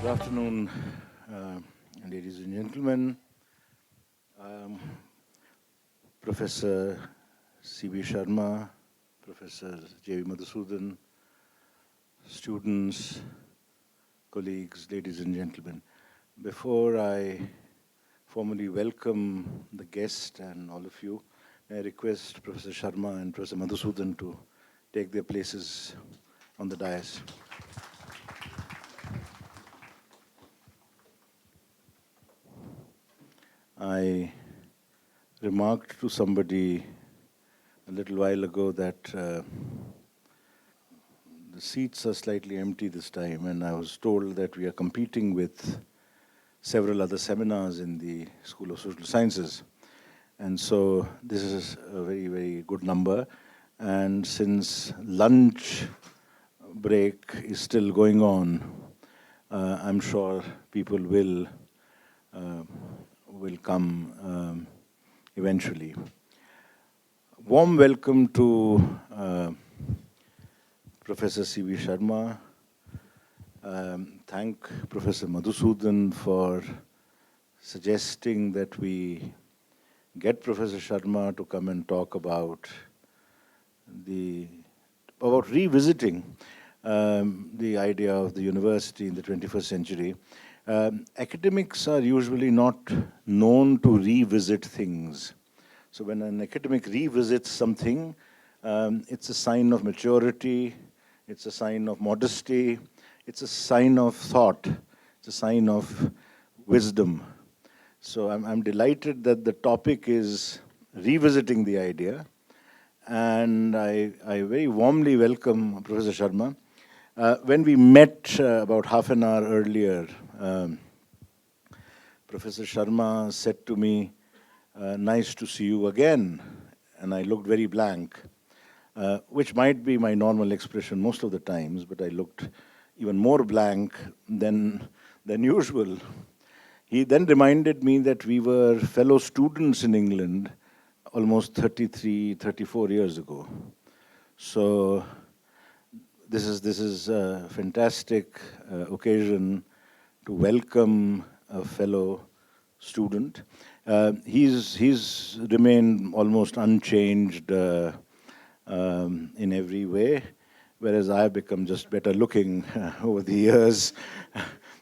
Good afternoon, ladies and gentlemen. Professor C.B Sharma, Professor J.V. Madhusudan, students, colleagues, ladies and gentlemen. Before I formally welcome the guest and all of you, may I request Professor Sharma and Professor Madhusudan to take their places on the dais. I remarked to somebody a little while ago that the seats are slightly empty this time, and I was told that we are competing with several other seminars in the School of Social Sciences. And so this is a very, very good number. And since lunch break is still going on, I'm sure people will come eventually. Warm welcome to Professor C.B Sharma. Thank Professor Madhusudan for suggesting that we get Professor Sharma to come and talk about revisiting the idea of the university in the 21st century. Academics are usually not known to revisit things. So when an academic revisits something, it's a sign of maturity, it's a sign of modesty, it's a sign of thought, it's a sign of wisdom. So I'm delighted that the topic is revisiting the idea, and I very warmly welcome Professor Sharma. When we met about half an hour earlier, Professor Sharma said to me, nice to see you again, and I looked very blank, which might be my normal expression most of the times, but I looked even more blank than usual. He then reminded me that we were fellow students in England almost 33, 34 years ago. So this is a fantastic occasion to welcome a fellow student. He's remained almost unchanged in every way, whereas I've become just better looking over the years.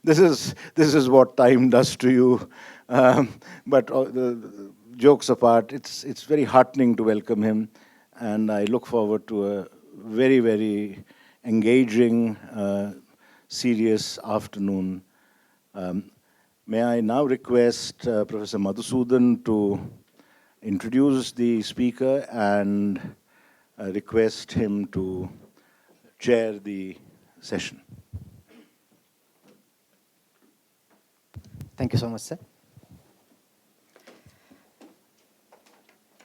This is what time does to you. But the jokes apart, it's very heartening to welcome him, and I look forward to a very, very engaging, serious afternoon. May I now request Professor Madhusudan to introduce the speaker and request him to chair the session. Thank you so much, sir.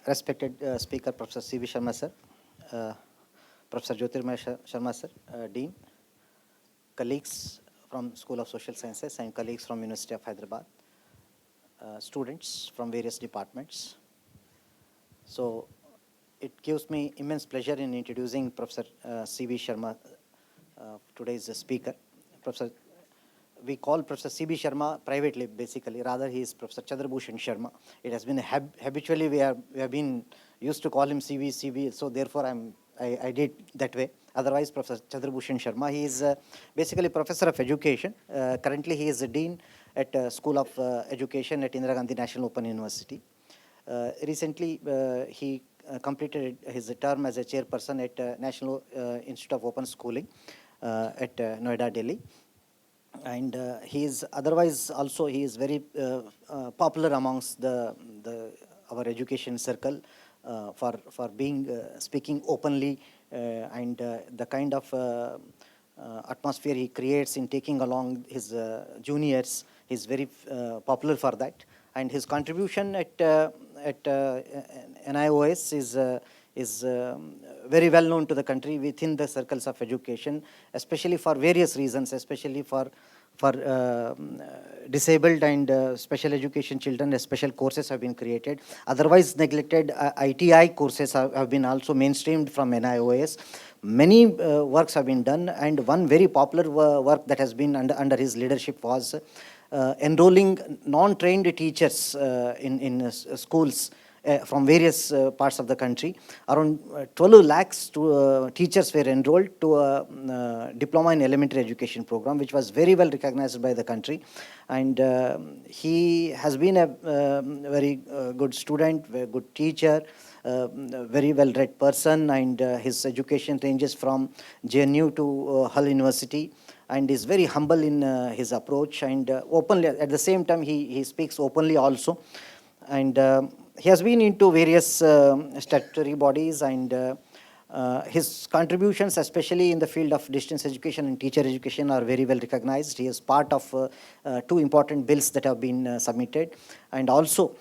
Respected speaker, Professor C.B Sharma, sir, Professor Jyotirmaya Sharma, sir, Dean, colleagues from School of Social Sciences and colleagues from University of Hyderabad, students from various departments. So it gives me immense pleasure in introducing Professor C.B Sharma, today's speaker. We call Professor C.B Sharma privately, basically. Rather, he is Professor Chandrabhushan Sharma. It has been habitually we have been used to call him CB. So therefore, I did that way. Otherwise, Professor Chandrabhushan Sharma. He is basically Professor of Education. Currently, he is a Dean at School of Education at Indira Gandhi National Open University. Recently, he completed his term as a chairperson at National Institute of Open Schooling at Noida, Delhi. And he is otherwise also he is very popular amongst our education circle for being speaking openly and the kind of atmosphere he creates in taking along his juniors. He's very popular for that, and his contribution at NIOS is very well known to the country within the circles of education, especially for various reasons, especially for disabled and special education children. Special courses have been created. Otherwise neglected ITI courses have been also mainstreamed from NIOS. Many works have been done, and one very popular work that has been under his leadership was enrolling non-trained teachers in schools from various parts of the country. Around 12 lakhs teachers were enrolled to a diploma in elementary education program, which was very well recognized by the country. And he has been a very good student, very good teacher, very well read person, and his education ranges from IGNOU to Hull University, and is very humble in his approach, and openly at the same time he speaks openly also. And he has been into various statutory bodies, and his contributions, especially in the field of distance education and teacher education, are very well recognized. He is part of two important bills that have been submitted, and also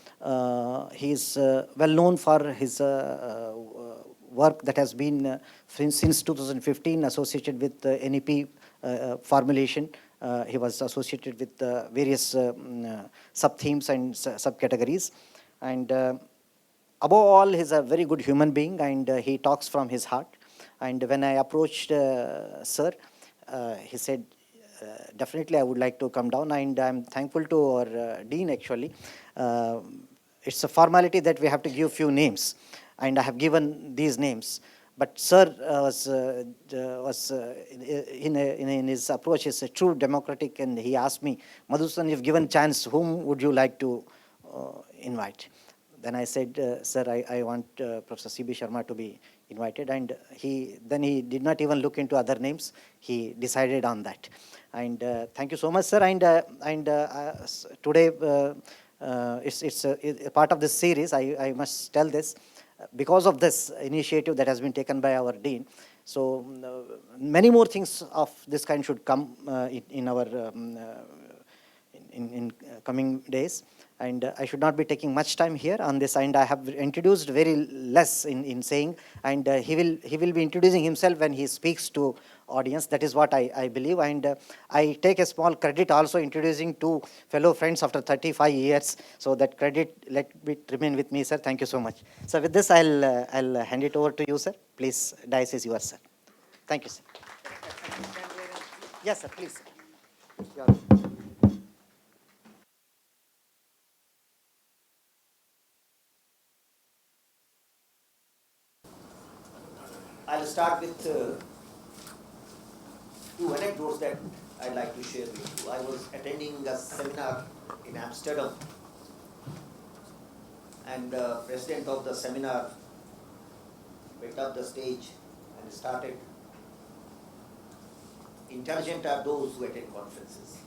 he is well known for his work that has been since 2015 associated with NEP formulation. He was associated with various sub-themes and subcategories. And above all, he's a very good human being, and he talks from his heart. And when I approached sir, he said, definitely I would like to come down, and I'm thankful to our dean actually. It's a formality that we have to give few names, and I have given these names. But sir was in his approach is a true democratic, and he asked me, Madhusudan, if given chance, whom would you like to invite? Then I said, sir, I want Professor C.B Sharma to be invited, and he did not even look into other names. He decided on that. And thank you so much, sir. And today it's a part of this series. I must tell this, because of this initiative that has been taken by our dean. So many more things of this kind should come in our in coming days. And I should not be taking much time here on this, and I have introduced very less in saying, and he will be introducing himself when he speaks to audience. That is what I believe, and I take a small credit also introducing two fellow friends after 35 years. So that credit, let it remain with me, sir. Thank you so much. So with this, I'll hand it over to you, sir. Please, dice is yours, sir. Thank you, sir. Yes, sir, please. I'll start with two anecdotes that I'd like to share with you. I was attending a seminar in Amsterdam, and the president of the seminar went up the stage and started, intelligent are those who attend conferences.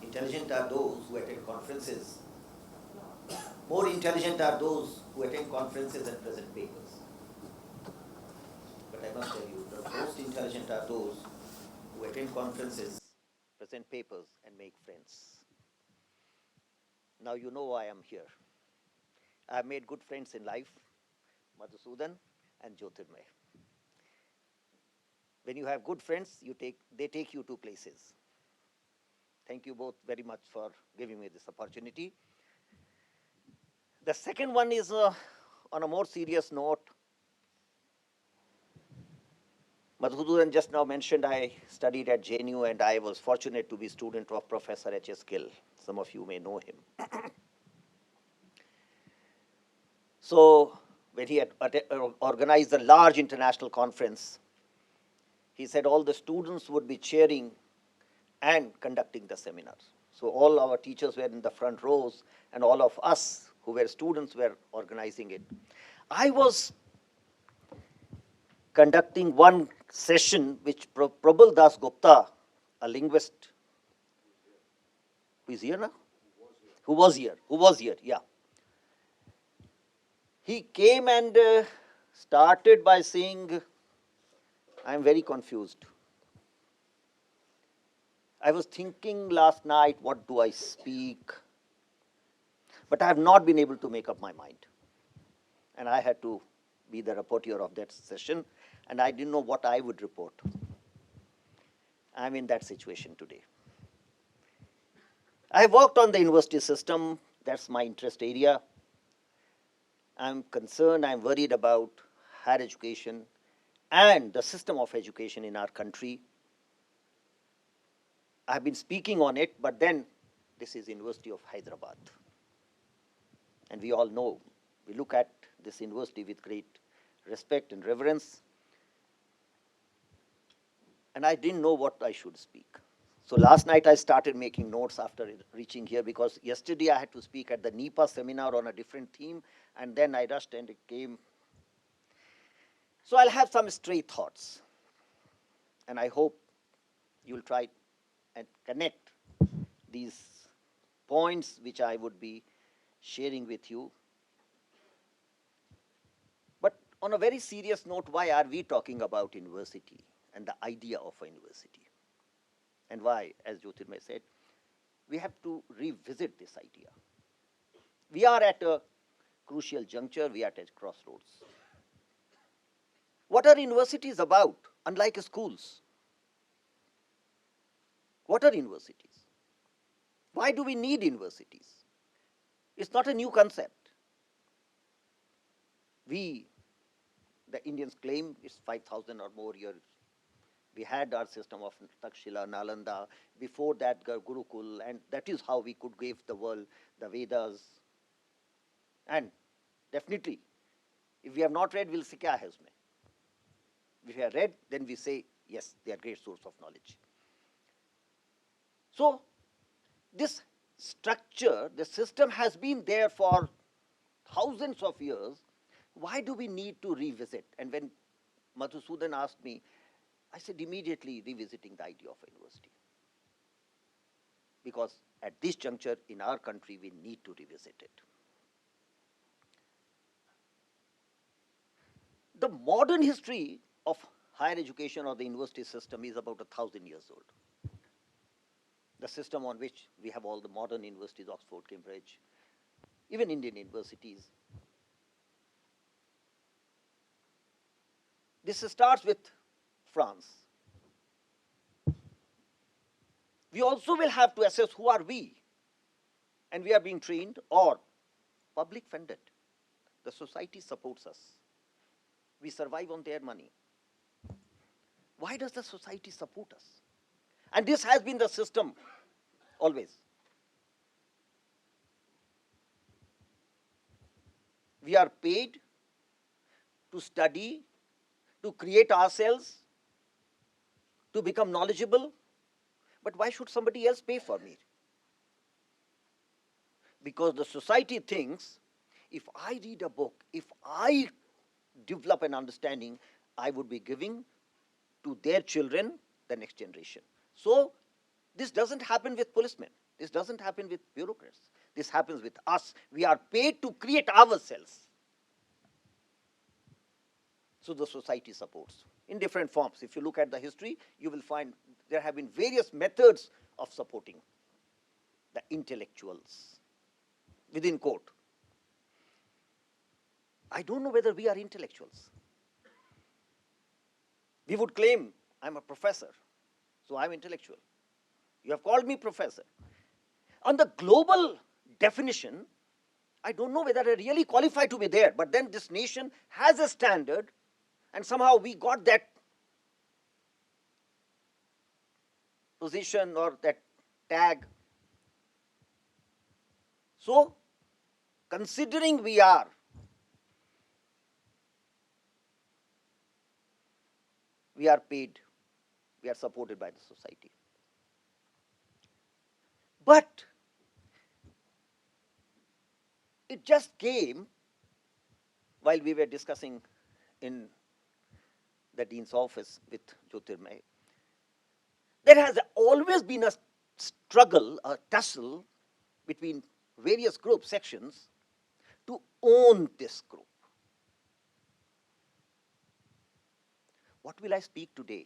Intelligent are those who attend conferences. More intelligent are those who attend conferences and present papers. But I must tell you, the most intelligent are those who attend conferences, present papers, and make friends. Now you know why I'm here. I have made good friends in life, Madhusudan and Jyotirmaya. When you have good friends, they take you to places. Thank you both very much for giving me this opportunity. The second one is on a more serious note. Madhusudan just now mentioned I studied at IGNOU, and I was fortunate to be student of Professor H.S. Gill. Some of you may know him. So when he had organized a large international conference, he said all the students would be chairing and conducting the seminars. So all our teachers were in the front rows, and all of us who were students were organizing it. I was conducting one session which Prabal Das Gupta, a linguist, who is here now? Who was here, yeah. He came and started by saying, I am very confused. I was thinking last night, what do I speak? But I have not been able to make up my mind. And I had to be the rapporteur of that session, and I didn't know what I would report. I'm in that situation today. I worked on the university system. That's my interest area. I'm concerned, I'm worried about higher education and the system of education in our country. I've been speaking on it, but then this is University of Hyderabad. And we all know, we look at this university with great respect and reverence. And I didn't know what I should speak. So last night I started making notes after reaching here, because yesterday I had to speak at the NIPA seminar on a different theme, and then I rushed and it came. So I'll have some stray thoughts, and I hope you'll try and connect these points which I would be sharing with you. But on a very serious note, why are we talking about university and the idea of a university? And why, as Jyotirmaya said, we have to revisit this idea. We are at a crucial juncture, we are at a crossroads. What are universities about, unlike schools? What are universities? Why do we need universities? It's not a new concept. We, the Indians, claim it's 5,000 or more years. We had our system of Takshila, Nalanda, before that Gurukul, and that is how we could give the world the Vedas. And definitely, if we have not read, we'll say, kya hai usme? If we have read, then we say, yes, they are great source of knowledge. So, this structure, the system has been there for thousands of years. Why do we need to revisit? And when Madhusudan asked me, I said immediately revisiting the idea of a university. Because at this juncture in our country, we need to revisit it. The modern history of higher education or the university system is about 1,000 years old. The system on which we have all the modern universities, Oxford, Cambridge, even Indian universities. This starts with France. We also will have to assess who are we, and we are being trained or public funded. The society supports us. We survive on their money. Why does the society support us? And this has been the system always. We are paid to study, to create ourselves, to become knowledgeable. But why should somebody else pay for me? Because the society thinks, if I read a book, if I develop an understanding, I would be giving to their children the next generation. So this doesn't happen with policemen. This doesn't happen with bureaucrats. This happens with us. We are paid to create ourselves. So the society supports in different forms. If you look at the history, you will find there have been various methods of supporting the intellectuals, within quote. I don't know whether we are intellectuals. We would claim, I'm a professor, so I'm intellectual. You have called me professor. On the global definition, I don't know whether I really qualify to be there, but then this nation has a standard, and somehow we got that position or that tag. So, considering we are paid, we are supported by the society. But it just came while we were discussing in the dean's office with Jyotirmaya. There has always been a struggle, a tussle between various group sections to own this group. What will I speak today?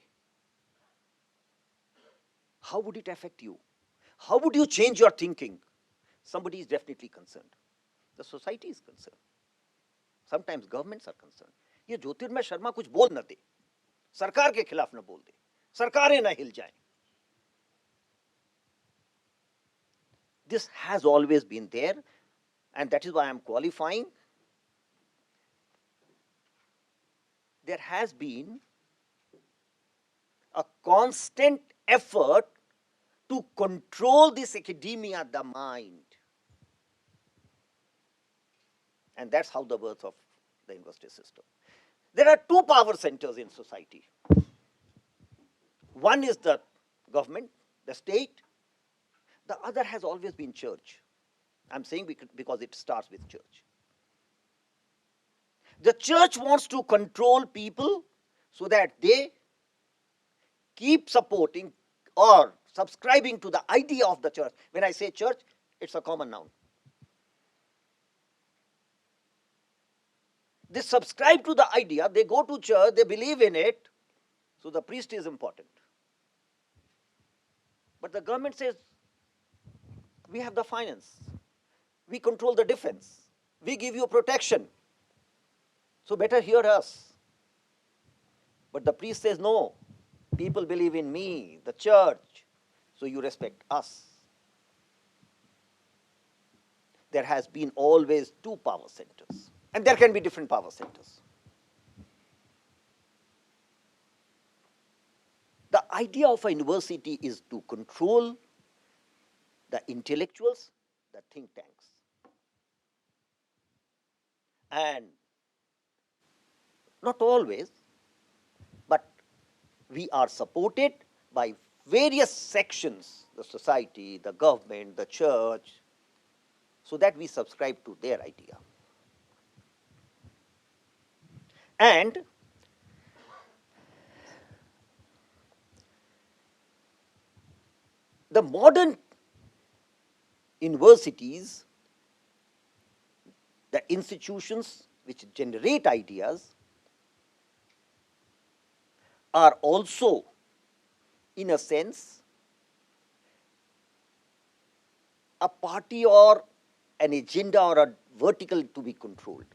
How would it affect you? How would you change your thinking? Somebody is definitely concerned. The society is concerned. Sometimes governments are concerned. ये ज्योतिर्मय शर्मा कुछ बोल न दे, सरकार के खिलाफ न बोल दे, सरकारें न हिल जाएं. This has always been there, and that is why I am qualifying. There has been a constant effort to control this academia, the mind. And that's how the birth of the university system. There are two power centers in society. One is the government, the state. The other has always been church. I'm saying because it starts with church. The church wants to control people so that they keep supporting or subscribing to the idea of the church. When I say church, it's a common noun. They subscribe to the idea, they go to church, they believe in it, so the priest is important. But the government says, we have the finance, we control the defense, we give you protection, so better hear us. But the priest says, no, people believe in me, the church, so you respect us. There has been always two power centers. And there can be different power centers. The idea of a university is to control the intellectuals, the think tanks. And not always, but we are supported by various sections, the society, the government, the church, so that we subscribe to their idea. And the modern universities, the institutions which generate ideas, are also, in a sense, a party or an agenda or a vertical to be controlled.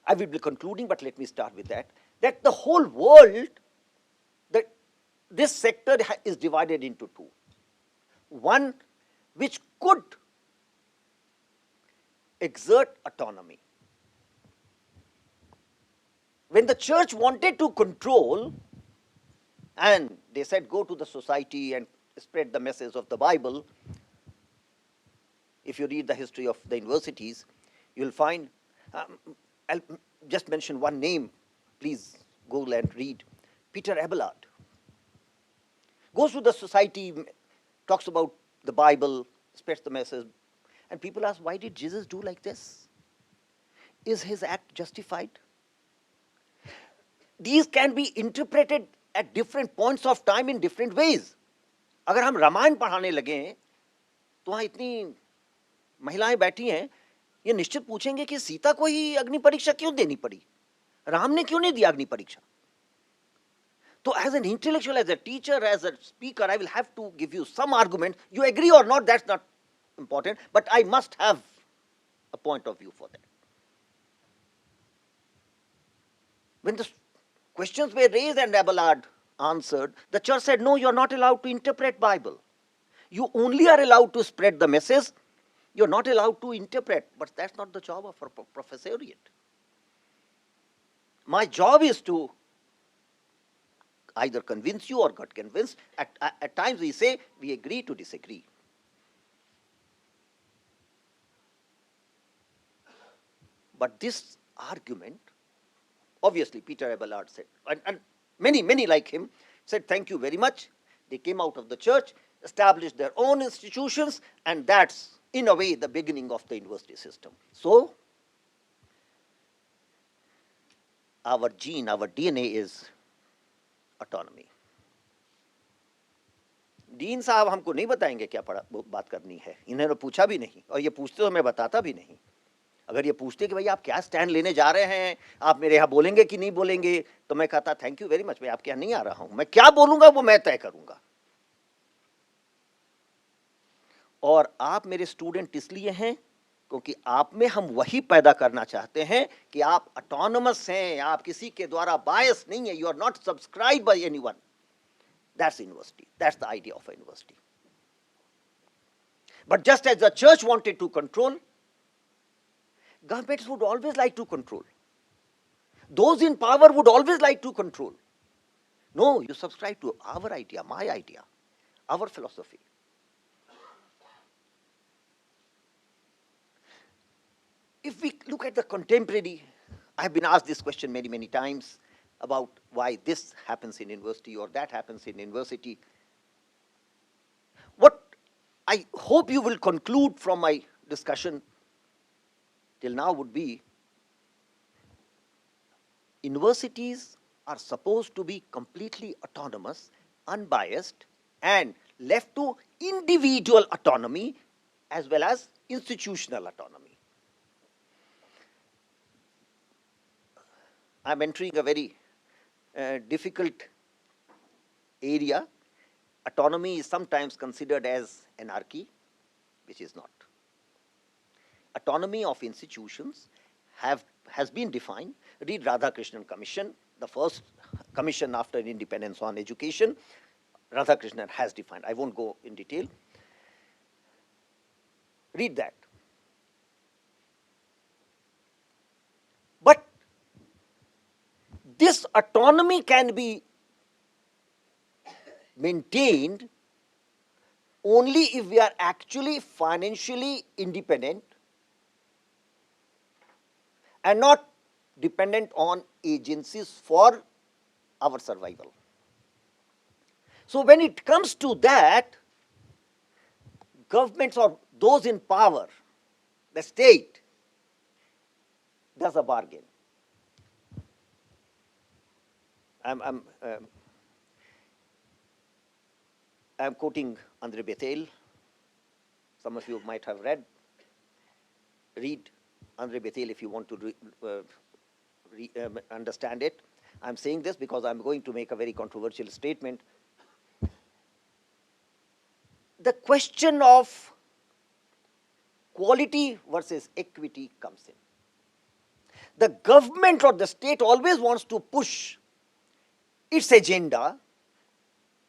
I will be concluding, but let me start with that the whole world, this sector is divided into two. One which could exert autonomy. When the church wanted to control, and they said, go to the society and spread the message of the Bible, if you read the history of the universities, you'll find, I'll just mention one name, please Google and read, Peter Abelard. Goes to the society, talks about the Bible, spreads the message, and people ask, why did Jesus do like this? Is his act justified? These can be interpreted at different points of time in different ways. अगर हम रामायण पढ़ाने लगे तो वहाँ इतनी महिलाएं बैठी हैं, ये निश्चित पूछेंगे कि सीता को ही अग्नि परीक्षा क्यों देनी पड़ी, राम ने क्यों नहीं दिया अग्नि परीक्षा. So as an intellectual, as a teacher, as a speaker, I will have to give you some argument. You agree or not, that's not important, but I must have a point of view for that. When the questions were raised and Abelard answered, the church said, no, you are not allowed to interpret Bible. You only are allowed to spread the message. You are not allowed to interpret. But that's not the job of a professoriate. My job is to either convince you or get convinced. At times we say we agree to disagree. But this argument, obviously Peter Abelard said, and many like him, said thank you very much. They came out of the church, established their own institutions, and that's, in a way, the beginning of the university system. So, our gene, our DNA is autonomy. Dean साहब हमको नहीं बताएंगे क्या बात करनी है, इन्होंने पूछा भी नहीं, और ये पूछते तो मैं बताता भी नहीं. अगर ये पूछते कि भाई आप क्या स्टैंड लेने जा रहे हैं, आप मेरे यहाँ बोलेंगे कि नहीं बोलेंगे, तो मैं कहता थैंक यू वेरी मच, मैं आपके यहाँ नहीं आ रहा हूं, मैं क्या बोलूंगा वो मैं तय करूंगा. और आप मेरे स्टूडेंट इसलिए हैं क्योंकि आप में हम वही पैदा करना चाहते हैं कि आप ऑटोनमस हैं, आप किसी के द्वारा बायस नहीं है, you are not subscribed by anyone. That's university, that's the idea of a university. But just as the church wanted to control, governments would always like to control. Those in power would always like to control. No, you subscribe to our idea, my idea, our philosophy. If we look at the contemporary, I've been asked this question many, many times about why this happens in university or that happens in university. What I hope you will conclude from my discussion till now would be, universities are supposed to be completely autonomous, unbiased, and left to individual autonomy as well as institutional autonomy. I'm entering a very difficult area. Autonomy is sometimes considered as anarchy, which is not. Autonomy of institutions has been defined. Read Radhakrishnan Commission, the first commission after independence on education. Radhakrishnan has defined. I won't go in detail. Read that. But this autonomy can be maintained only if we are actually financially independent and not dependent on agencies for our survival. So when it comes to that, governments or those in power, the state, does a bargain. I'm quoting Andre Bethel. Some of you might have read. Read Andre Bethel if you want to understand it. I'm saying this because I'm going to make a very controversial statement. The question of quality versus equity comes in. The government or the state always wants to push its agenda.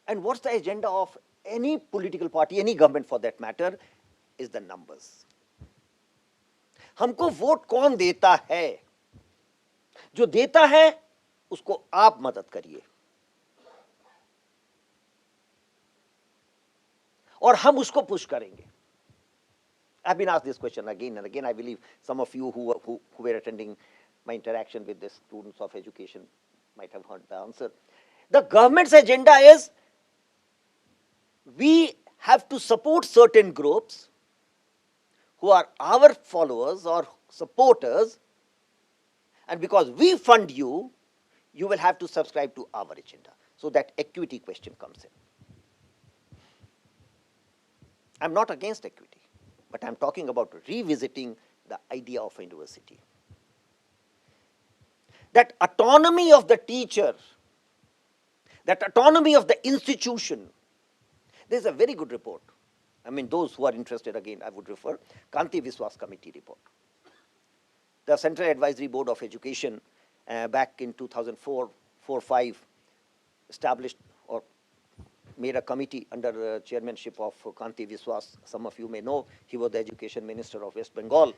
And what's the agenda of any political party, any government for that matter, is the numbers. हमको vote कौन देता है? जो देता है उसको आप मदद करिए और हम उसको पुश करेंगे. I've been asked this question again and again. I believe some of you who were attending my interaction with the students of education might have heard the answer. The government's agenda is we have to support certain groups who are our followers or supporters, and because we fund you, you will have to subscribe to our agenda. So that equity question comes in. I'm not against equity, but I'm talking about revisiting the idea of a university. That autonomy of the teacher, that autonomy of the institution. There's a very good report. I mean, those who are interested, again, I would refer, Kanti Viswas Committee report. The Central Advisory Board of Education back in 2004-05 established or made a committee under the chairmanship of Kanti Viswas. Some of you may know, he was the Education Minister of West Bengal.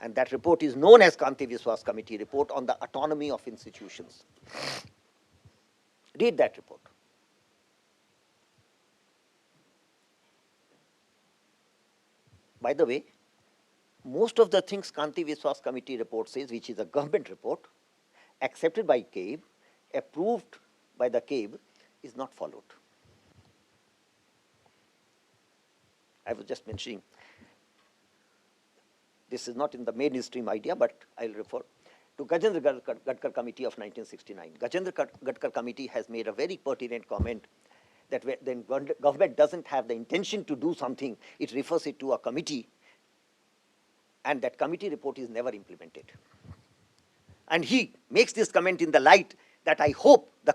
And that report is known as Kanti Viswas Committee report on the autonomy of institutions. Read that report. By the way, most of the things Kanti Viswas Committee report says, which is a government report, accepted by CABE, approved by the CABE, is not followed. I was just mentioning, this is not in the mainstream idea, but I'll refer to Gajendra Gadkar Committee of 1969. Gajendra Gadkar Committee has made a very pertinent comment that when government doesn't have the intention to do something, it refers it to a committee, and that committee report is never implemented. And he makes this comment in the light that I hope the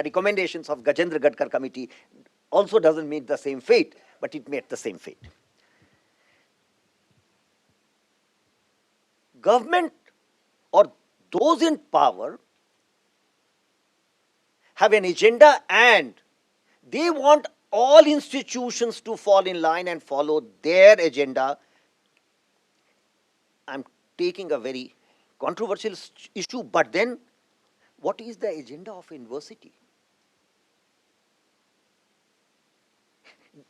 recommendations of Gajendra Gadkar Committee also doesn't meet the same fate, but it met the same fate. Government or those in power have an agenda, and they want all institutions to fall in line and follow their agenda. I'm taking a very controversial issue, but then what is the agenda of a university?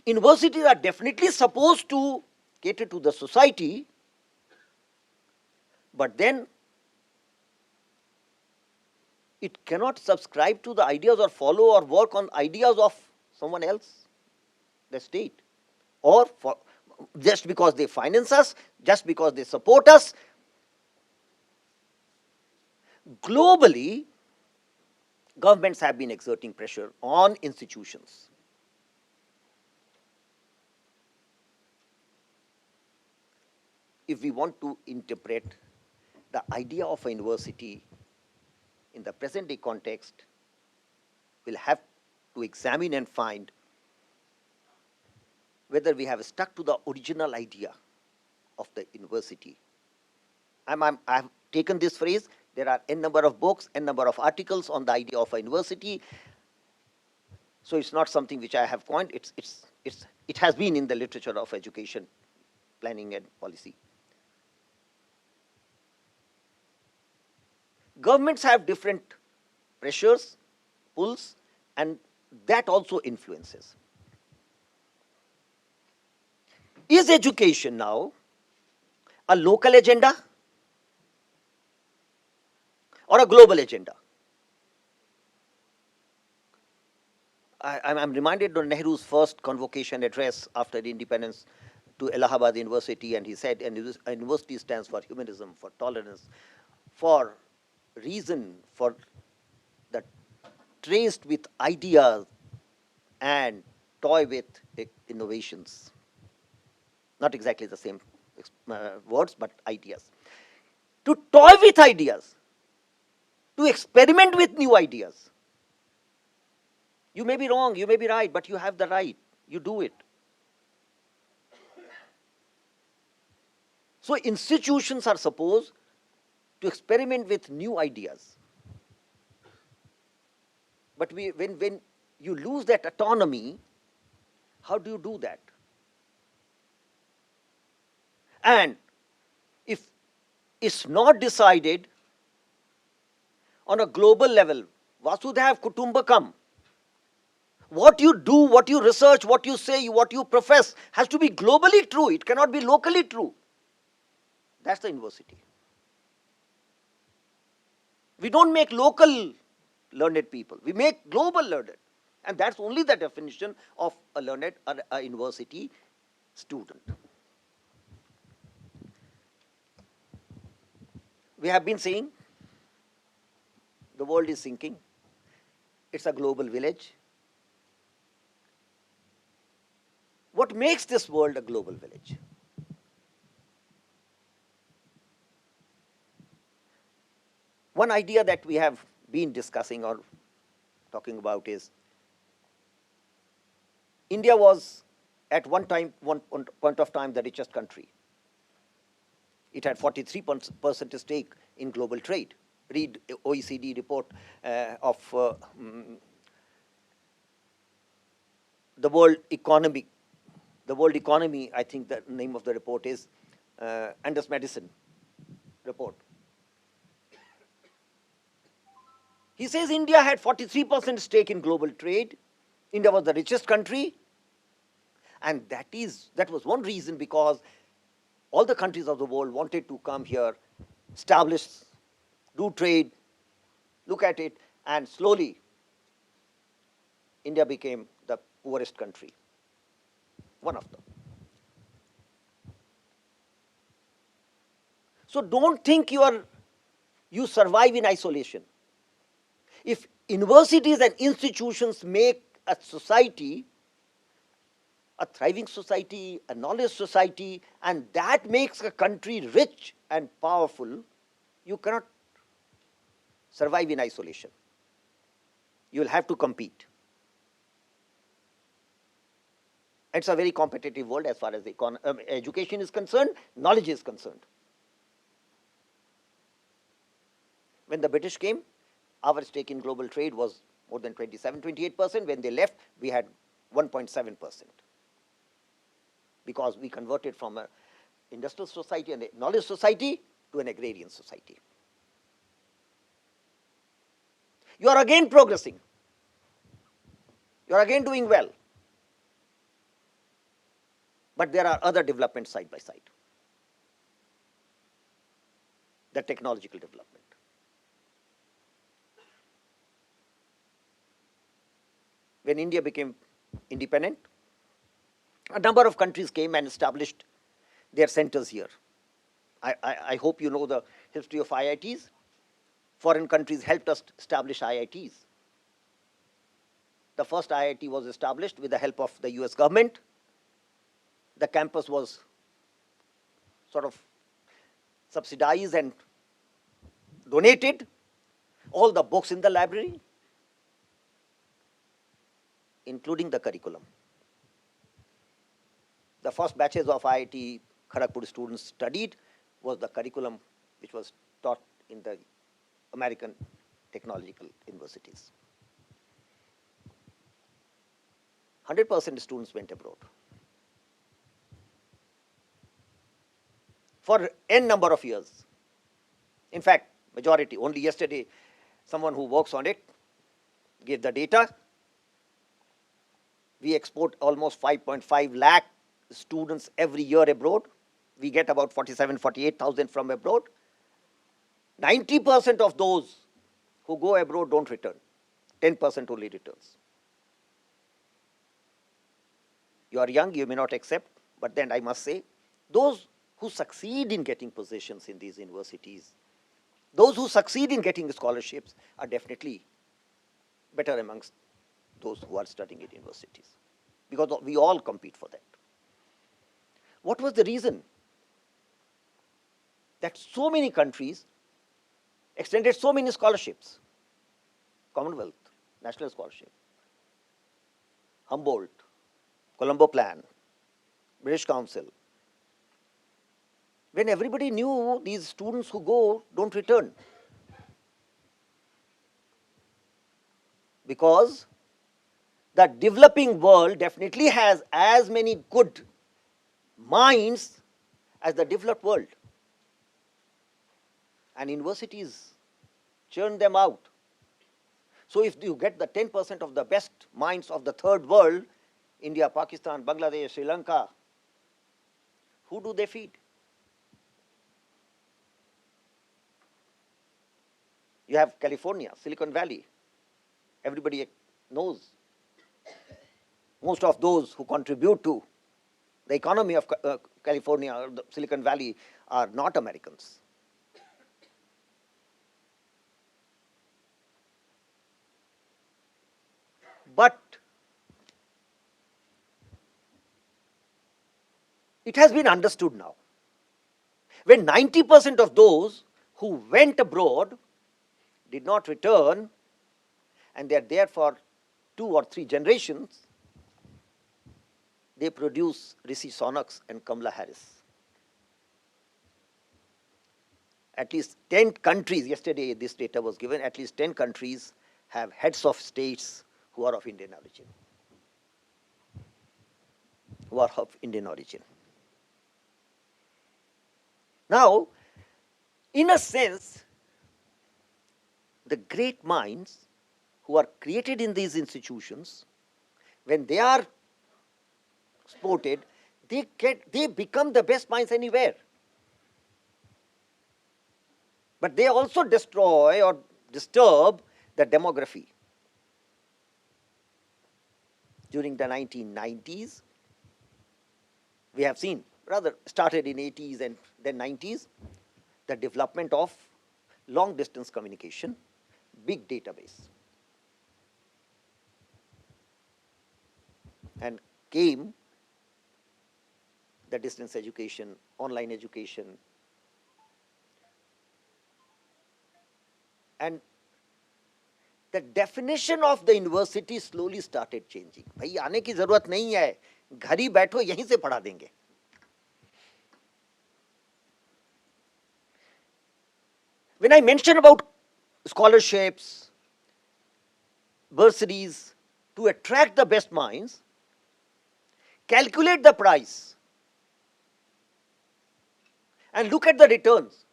Universities are definitely supposed to cater to the society, but then it cannot subscribe to the ideas or follow or work on ideas of someone else, the state, or for just because they finance us, just because they support us. Globally, governments have been exerting pressure on institutions. If we want to interpret the idea of a university in the present day context, we'll have to examine and find whether we have stuck to the original idea of the university. I've taken this phrase. There are n number of books, n number of articles on the idea of a university. So it's not something which I have coined. It has been in the literature of education, planning and policy. Governments have different pressures, pulls, and that also influences. Is education now a local agenda or a global agenda? I'm reminded of Nehru's first convocation address after the independence to Allahabad University, and he said, a university stands for humanism, for tolerance, for reason, for the traced with ideas and toy with innovations. Not exactly the same words, but ideas. To toy with ideas, to experiment with new ideas. You may be wrong, you may be right, but you have the right. You do it. So institutions are supposed to experiment with new ideas. But when you lose that autonomy, how do you do that? And if it's not decided on a global level, Vasudhaiv Kutumbakam, what you do, what you research, what you say, what you profess has to be globally true. It cannot be locally true. That's the university. We don't make local learned people. We make global learned. And that's only the definition of a learned, a university student. We have been saying the world is sinking. It's a global village. What makes this world a global village? One idea that we have been discussing or talking about is India was at one point of time the richest country. It had 43% stake in global trade. Read OECD report of the world economy. The world economy, I think the name of the report is Anders Madison report. He says India had 43% stake in global trade. India was the richest country. And that was one reason, because all the countries of the world wanted to come here, establish, do trade, look at it, and slowly India became the poorest country, one of them. So don't think you survive in isolation. If universities and institutions make a society, a thriving society, a knowledge society, and that makes a country rich and powerful, you cannot survive in isolation. You will have to compete. It's a very competitive world as far as education is concerned, knowledge is concerned. When the British came, our stake in global trade was more than 27-28%. When they left, we had 1.7%. Because we converted from an industrial society and a knowledge society to an agrarian society. you are again progressing. You are again doing well. But there are other developments side by side. The technological development. When India became independent, a number of countries came and established their centers here. I hope you know the history of IITs. Foreign countries helped us establish IITs. The first IIT was established with the help of the US government. The campus was sort of subsidized and donated. All the books in the library, including the curriculum. The first batches of IIT Kharagpur students studied was the curriculum which was taught in the American technological universities. 100% students went abroad. For n number of years. In fact, majority, only yesterday, someone who works on it gave the data. We export almost 5.5 lakh students every year abroad. We get about 47, 48,000 from abroad. 90% of those who go abroad don't return. 10% only returns. You are young, you may not accept, but then I must say, those who succeed in getting positions in these universities, those who succeed in getting scholarships are definitely better amongst those who are studying at universities, because we all compete for that. What was the reason that so many countries extended so many scholarships? Commonwealth, National Scholarship, Humboldt, Colombo Plan, British Council. When everybody knew these students who go don't return. Because the developing world definitely has as many good minds as the developed world. And universities churn them out. So if you get the 10% of the best minds of the third world, India, Pakistan, Bangladesh, Sri Lanka, who do they feed? You have California, Silicon Valley. Everybody knows. Most of those who contribute to the economy of California or the Silicon Valley are not Americans. But it has been understood now. When 90% of those who went abroad did not return, and they are there for 2 or 3 generations, they produce Rishi Sunak and Kamala Harris. At least 10 countries, yesterday this data was given, at least 10 countries have heads of states who are of Indian origin. Now, in a sense, the great minds who are created in these institutions, when they are exported, they become the best minds anywhere. But they also destroy or disturb the demography. During the 1990s, we have seen, rather started in 80s and then 90s, the development of long distance communication, big database. And came the distance education, online education. And the definition of the university slowly started changing. भाई आने की जरूरत नहीं है, घर ही बैठो यहीं से पढ़ा देंगे. When I mention about scholarships, bursaries to attract the best minds, calculate the price and look at the returns.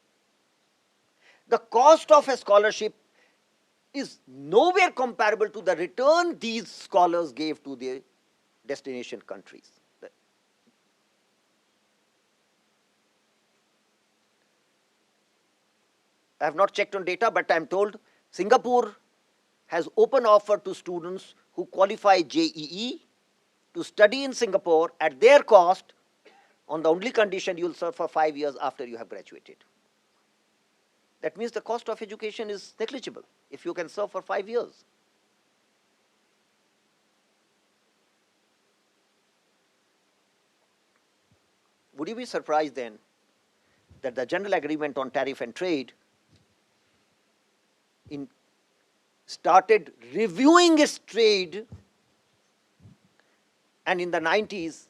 The cost of a scholarship is nowhere comparable to the return these scholars gave to their destination countries. I have not checked on data, but I am told Singapore has open offer to students who qualify JEE to study in Singapore at their cost on the only condition you will serve for 5 years after you have graduated. That means the cost of education is negligible if you can serve for 5 years. Would you be surprised then that the General Agreement on Tariff and Trade started reviewing its trade, and in the 90s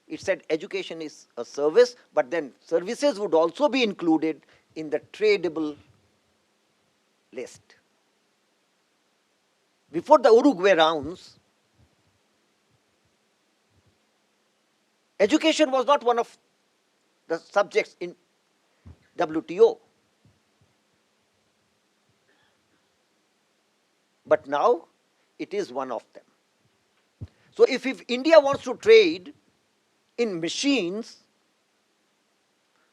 it said education is a service, but then services would also be included in the tradable list. Before the Uruguay rounds, education was not one of the subjects in WTO. But now it is one of them. So if India wants to trade in machines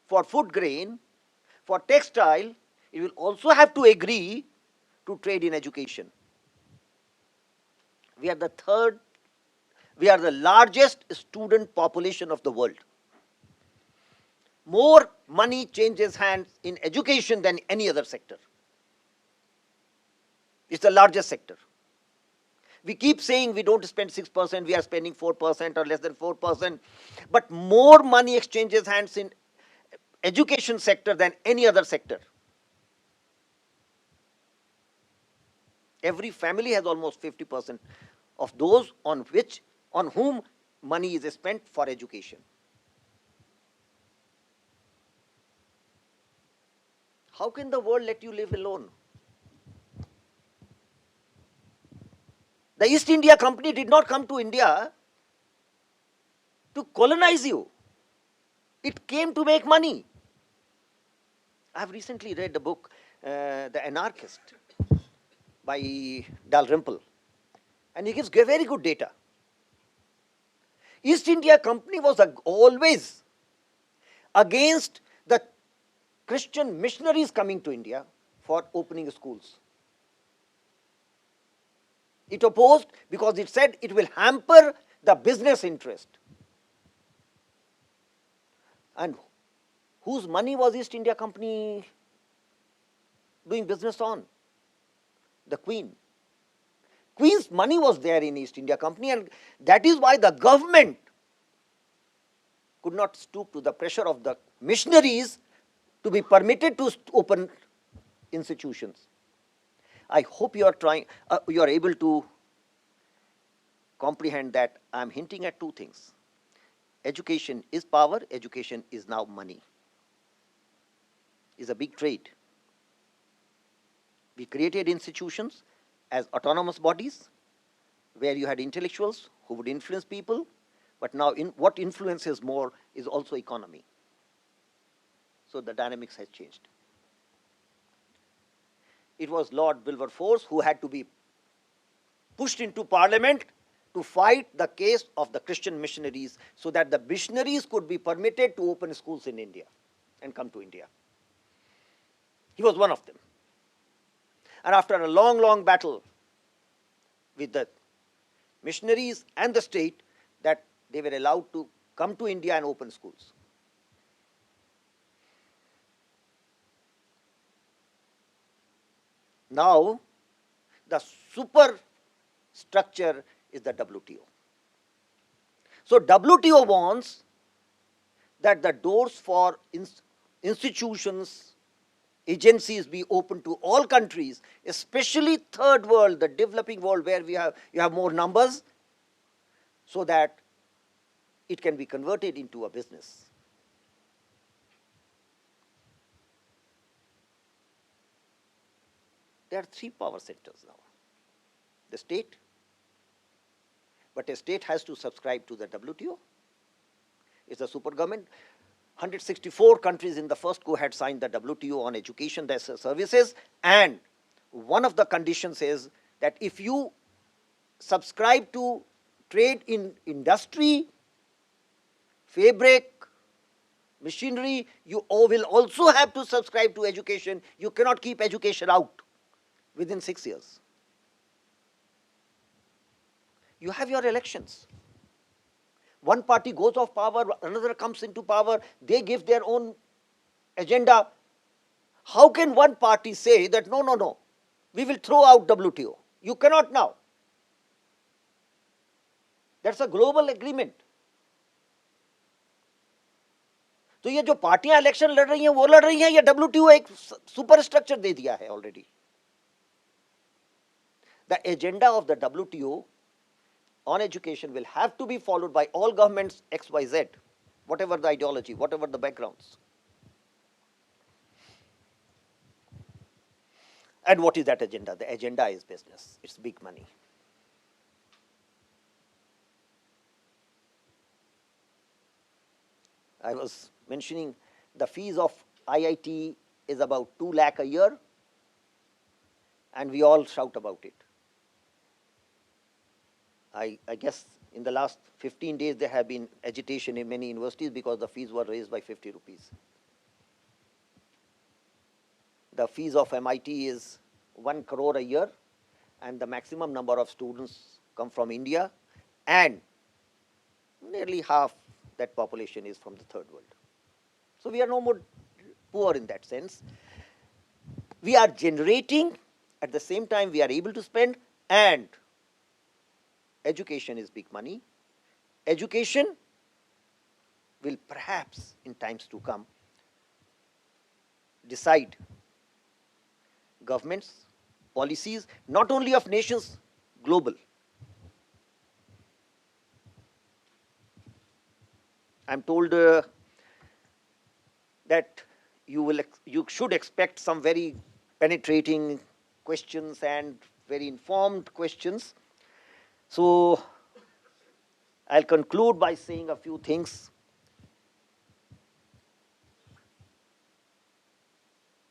for food grain, for textile, it will also have to agree to trade in education. We are the largest student population of the world. More money changes hands in education than any other sector. It's the largest sector. We keep saying we don't spend 6%, we are spending 4% or less than 4%, but more money exchanges hands in education sector than any other sector. Every family has almost 50% of those on whom money is spent for education. How can the world let you live alone? The East India Company did not come to India to colonize you. It came to make money. I have recently read the book, The Anarchist, by Dalrymple, and he gives very good data. East India Company was always against the Christian missionaries coming to India for opening schools. It opposed because it said it will hamper the business interest. And whose money was East India Company doing business on? The Queen. Queen's money was there in East India Company, and that is why the government could not stoop to the pressure of the missionaries to be permitted to open institutions. I hope you are able to comprehend that I am hinting at two things. Education is power, education is now money. It's a big trade. We created institutions as autonomous bodies where you had intellectuals who would influence people, but now what influences more is also economy. So the dynamics has changed. It was Lord Wilberforce who had to be pushed into Parliament to fight the case of the Christian missionaries so that the missionaries could be permitted to open schools in India and come to India. He was one of them. And after a long, long battle with the missionaries and the state, that they were allowed to come to India and open schools. Now, the super structure is the WTO. So WTO wants that the doors for institutions, agencies be open to all countries, especially third world, the developing world where you have more numbers, so that it can be converted into a business. There are three power centers now. The state, but a state has to subscribe to the WTO. It's a super government. 164 countries in the first go had signed the WTO on education services, and one of the conditions is that if you subscribe to trade in industry, fabric, machinery, you will also have to subscribe to education. You cannot keep education out within 6 years. You have your elections. One party goes off power, another comes into power, they give their own agenda. How can one party say that no, no, no, we will throw out WTO? You cannot now. That's a global agreement. तो ये जो पार्टियां election लड़ रही हैं वो लड़ रही हैं या WTO एक सुपर स्ट्रक्चर दे दिया है already. The agenda of the WTO on education will have to be followed by all governments XYZ, whatever the ideology, whatever the backgrounds. And what is that agenda? The agenda is business. It's big money. I was mentioning the fees of IIT is about 2 lakh a year, and we all shout about it. I guess in the last 15 days there have been agitation in many universities because the fees were raised by 50 rupees. The fees of MIT is 1 crore a year, and the maximum number of students come from India, and nearly half that population is from the third world. So we are no more poor in that sense. We are generating, at the same time we are able to spend, and education is big money. Education will perhaps in times to come decide governments, policies, not only of nations, global. I'm told that you should expect some very penetrating questions and very informed questions. So I'll conclude by saying a few things.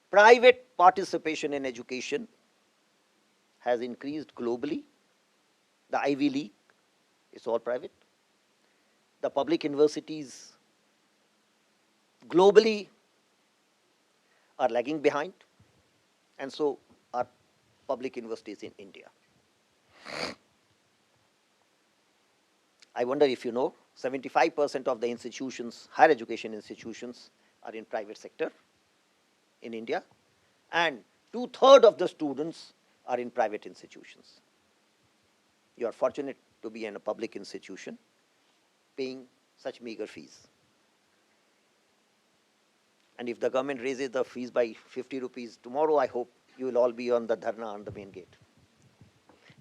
Private participation in education has increased globally. The Ivy League is all private. The public universities globally are lagging behind, and so are public universities in India. I wonder if you know, 75% of the institutions, higher education institutions, are in private sector in India, and 2/3 of the students are in private institutions. You are fortunate to be in a public institution paying such meager fees. And if the government raises the fees by 50 rupees tomorrow, I hope you will all be on the dharna on the main gate.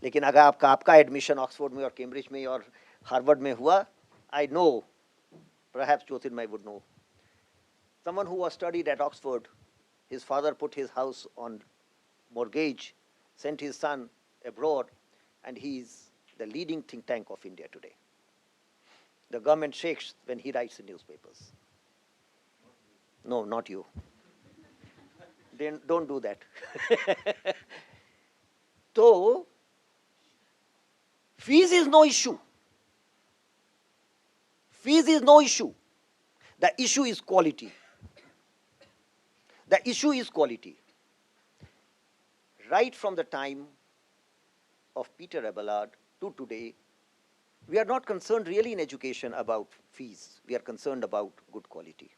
लेकिन अगर आपका admission Oxford में और Cambridge में और Harvard में हुआ, I know, perhaps Jyotirmaya would know, someone who was studied at Oxford, his father put his house on mortgage, sent his son abroad, and he is the leading think tank of India today. The government shakes when he writes in newspapers. No, not you. Then don't do that. So, fees is no issue. Fees is no issue. The issue is quality. The issue is quality. Right from the time of Peter Abelard to today, we are not concerned really in education about fees. We are concerned about good quality.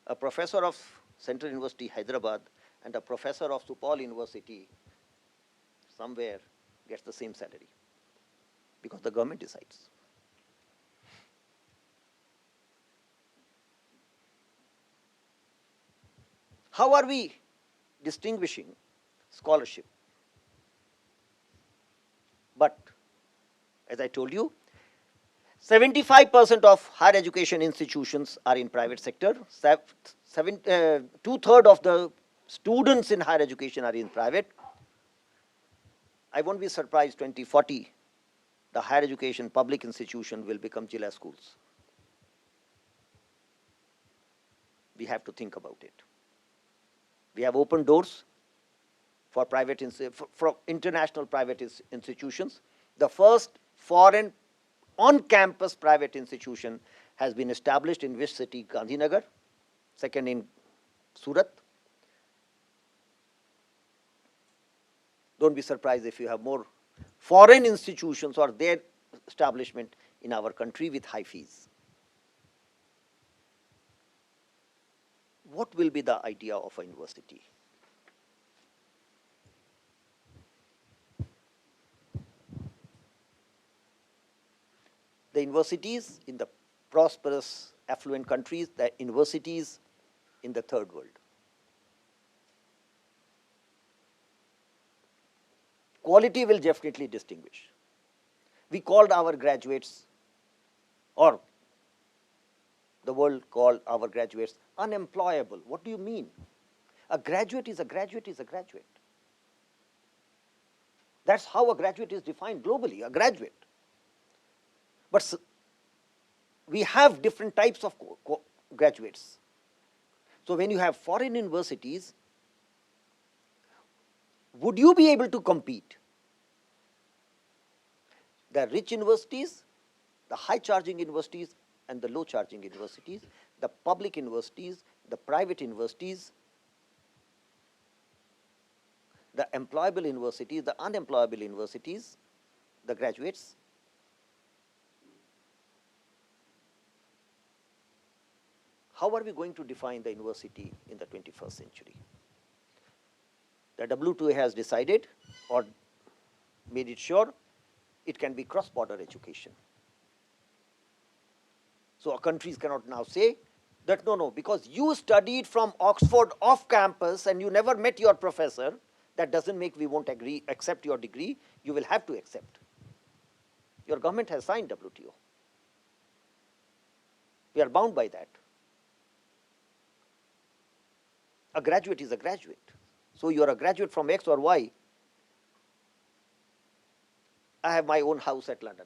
A professor of Central University, Hyderabad, and a professor of Supal University, somewhere, gets the same salary because the government decides. How are we distinguishing scholarship? But, as I told you, 75% of higher education institutions are in private sector. 2/3 of the students in higher education are in private. I won't be surprised 2040, the higher education public institution will become Jilla schools. We have to think about it. We have opened doors for for international private institutions. The first foreign on-campus private institution has been established in which city? Gandhinagar. Second in Surat. Don't be surprised if you have more foreign institutions or their establishment in our country with high fees. What will be the idea of a university? The universities in the prosperous, affluent countries, the universities in the third world. Quality will definitely distinguish. We called our graduates, or the world called our graduates, unemployable. What do you mean? A graduate is a graduate is a graduate. That's how a graduate is defined globally, a graduate. But we have different types of graduates. So when you have foreign universities, would you be able to compete? The rich universities, the high-charging universities, and the low-charging universities, the public universities, the private universities, the employable universities, the unemployable universities, the graduates. How are we going to define the university in the 21st century? The W2A has decided or made it sure it can be cross-border education. So our countries cannot now say that no, because you studied from Oxford off campus and you never met your professor, that doesn't make we won't accept your degree. You will have to accept. Your government has signed WTO. We are bound by that. A graduate is a graduate. So you are a graduate from X or Y. I have my own house at London.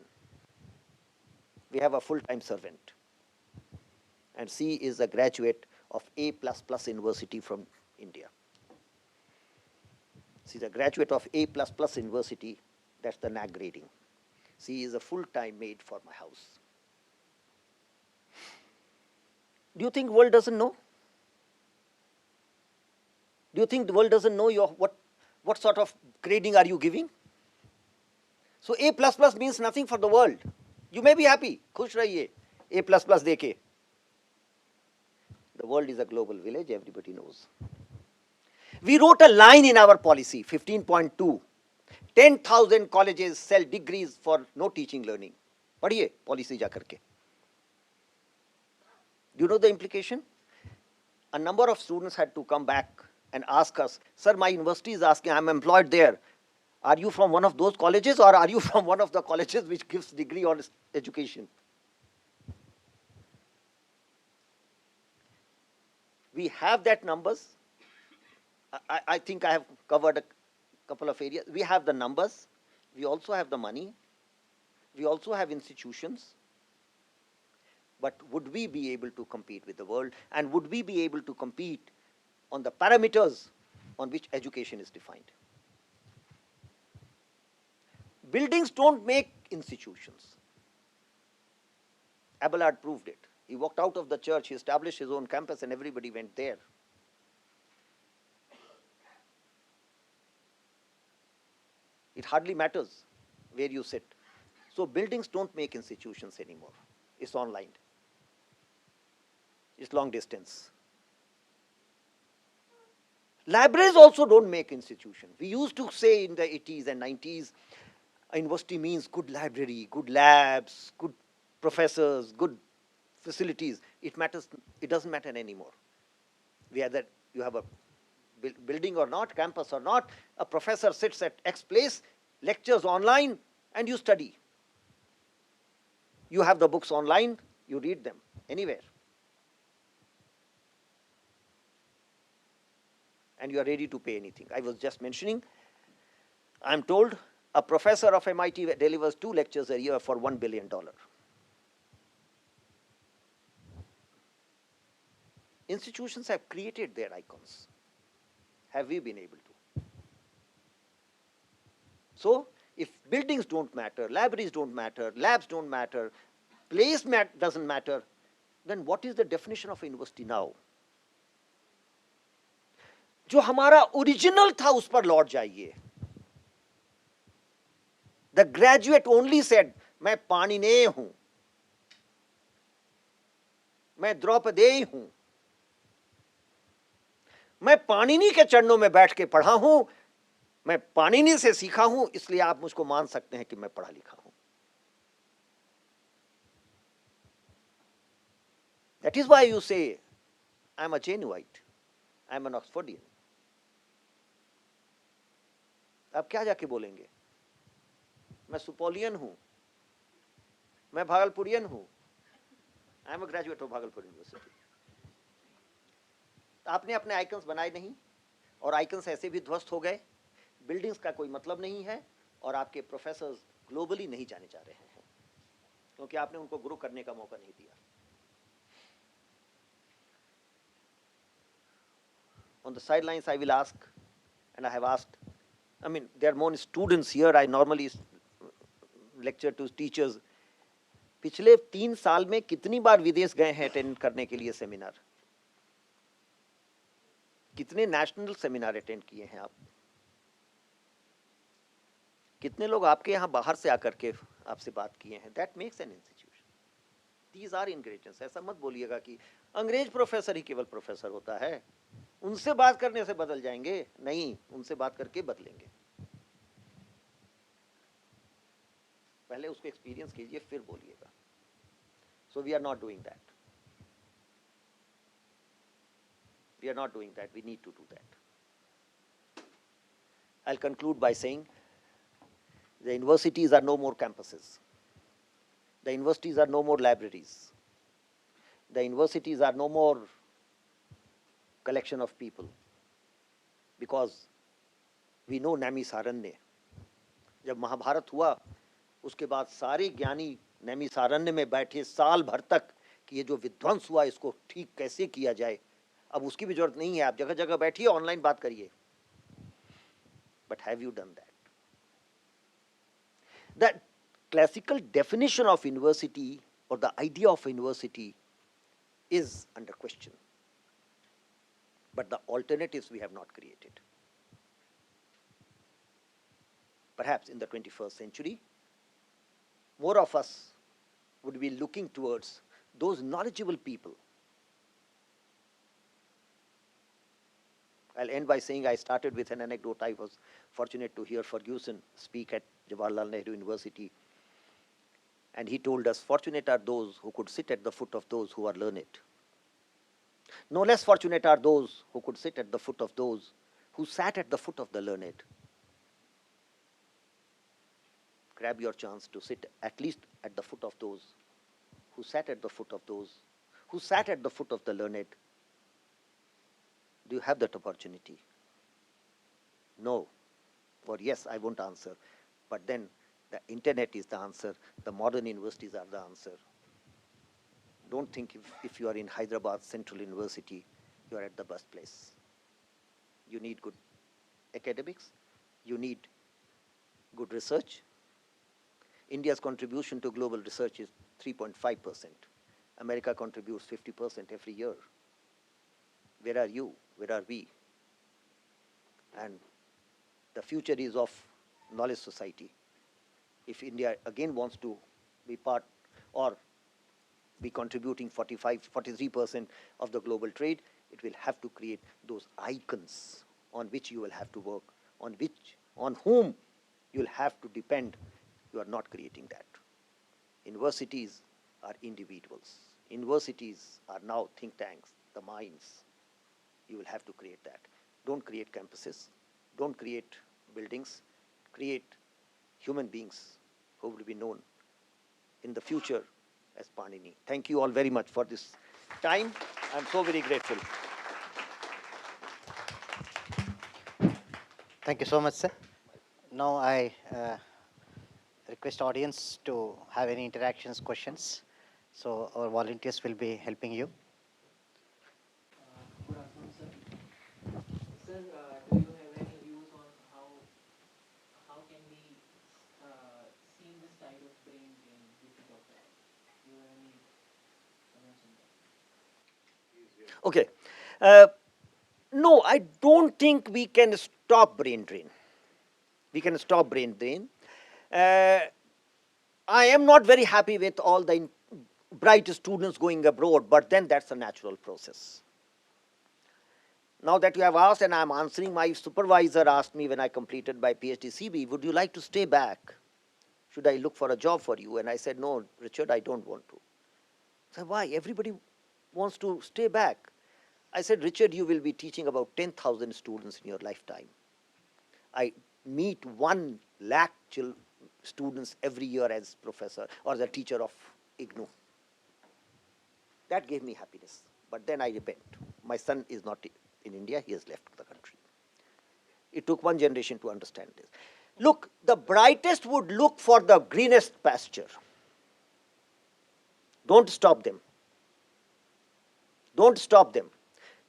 We have a full-time servant. And C is a graduate of A++ University from India. C is a graduate of A++ University. That's the NAC grading. C is a full-time maid for my house. Do you think the world doesn't know? Do you think the world doesn't know what sort of grading are you giving? So A++ means nothing for the world. You may be happy, khush rahiye, A++ deke. The world is a global village, everybody knows. We wrote a line in our policy, 15.2. 10,000 colleges sell degrees for no teaching learning. Padhiye, policy ja karke. Do you know the implication? A number of students had to come back and ask us, sir, my university is asking, I'm employed there. Are you from one of those colleges or are you from one of the colleges which gives degree on education? We have that numbers. I think I have covered a couple of areas. We have the numbers. We also have the money. We also have institutions. But would we be able to compete with the world? And would we be able to compete on the parameters on which education is defined? Buildings don't make institutions. Abelard proved it. He walked out of the church, he established his own campus, and everybody went there. It hardly matters where you sit. So buildings don't make institutions anymore. It's online. It's long distance. Libraries also don't make institutions. We used to say in the 80s and 90s, university means good library, good labs, good professors, good facilities. It doesn't matter anymore. Whether you have a building or not, campus or not, a professor sits at X place, lectures online, and you study. You have the books online, you read them anywhere. And you are ready to pay anything. I was just mentioning, I'm told a professor of MIT delivers 2 lectures a year for $1 billion. Institutions have created their icons. Have we been able to? So, if buildings don't matter, libraries don't matter, labs don't matter, place doesn't matter, then what is the definition of a university now? जो हमारा original था उस पर लौट जाइए. The graduate only said, मैं पाणिनेय हूं, मैं द्रौपदेय हूं, मैं पाणिनि के चरणों में बैठ के पढ़ा हूं, मैं पाणिनि से सीखा हूं, इसलिए आप मुझको मान सकते हैं कि मैं पढ़ा लिखा हूं. That is why you say, I am a Genuite, I am an Oxfordian. आप क्या जाके बोलेंगे? मैं सुपौलियन हूं, मैं भागलपुरियन हूं. I am a graduate of Bhagalpur university. आपने अपने आइकन्स बनाए नहीं, और आइकन्स ऐसे भी ध्वस्त हो गए. बिल्डिंग्स का कोई मतलब नहीं है, और आपके प्रोफेसर्स ग्लोबली नहीं जाने जा रहे हैं, क्योंकि आपने उनको ग्रो करने का मौका नहीं दिया. On the sidelines, I will ask, and I have asked, I mean, there are more students here. I normally lecture to teachers. पिछले 3 साल में कितनी बार विदेश गए हैं अटेंड करने के लिए सेमिनार? कितने नेशनल सेमिनार अटेंड किए हैं आप? कितने लोग आपके यहाँ बाहर से आकर के आपसे बात किए हैं? That makes an institution. These are ingredients. ऐसा मत बोलिएगा कि अंग्रेज प्रोफेसर ही केवल प्रोफेसर होता है, उनसे बात करने से बदल जाएंगे. नहीं, उनसे बात करके बदलेंगे. पहले उसको एक्सपीरियंस कीजिए, फिर बोलिएगा. So we are not doing that. We are not doing that. We need to do that. I'll conclude by saying the universities are no more campuses. The universities are no more libraries. The universities are no more collection of people. Because we know Naimisharanya. जब महाभारत हुआ, उसके बाद सारे ज्ञानी नैमिषारण्य में बैठे साल भर तक कि ये जो विध्वंस हुआ इसको ठीक कैसे किया जाए. अब उसकी भी जरूरत नहीं है, आप जगह जगह बैठिए, ऑनलाइन बात करिए. But have you done that? The classical definition of university और the idea of university is under question. But the alternatives we have not created. Perhaps in the 21st century, more of us would be looking towards those knowledgeable people. I'll end by saying I started with an anecdote. I was fortunate to hear Ferguson speak at Jawaharlal Nehru University. And he told us, fortunate are those who could sit at the foot of those who are learned. No less fortunate are those who could sit at the foot of those who sat at the foot of the learned. Grab your chance to sit at least at the foot of those who sat at the foot of those who sat at the foot of the learned. Do you have that opportunity? No. Or yes, I won't answer. But then the internet is the answer. The modern universities are the answer. Don't think if you are in Hyderabad Central University, you are at the best place. You need good academics. You need good research. India's contribution to global research is 3.5%. America contributes 50% every year. Where are you? Where are we? And the future is of knowledge society. If India again wants to be part or be contributing 43% of the global trade, it will have to create those icons on which you will have to work, on whom you will have to depend. You are not creating that. Universities are individuals. Universities are now think tanks, the minds. You will have to create that. Don't create campuses. Don't create buildings. Create human beings who will be known in the future as Panini. Thank you all very much for this time. I'm so very grateful. Thank you so much, sir. Now I request audience to have any interactions, questions. So our volunteers will be helping you. Good afternoon, sir. Sir, Okay. No, I don't think we can stop brain drain. We can stop brain drain. Uh, I am not very happy with all the bright students going abroad, but then that's a natural process. Now that you have asked and I'm answering, my supervisor asked me when I completed my PhD, CB, would you like to stay back? Should I look for a job for you? And I said, no, Richard, I don't want to. I said, why? Everybody wants to stay back. I said, Richard, you will be teaching about 10,000 students in your lifetime. I meet 1 lakh students every year as professor or as a teacher of IGNOU. That gave me happiness. But then I repent. My son is not in India, he has left the country. It took 1 generation to understand this. Look, the brightest would look for the greenest pasture. Don't stop them. Don't stop them.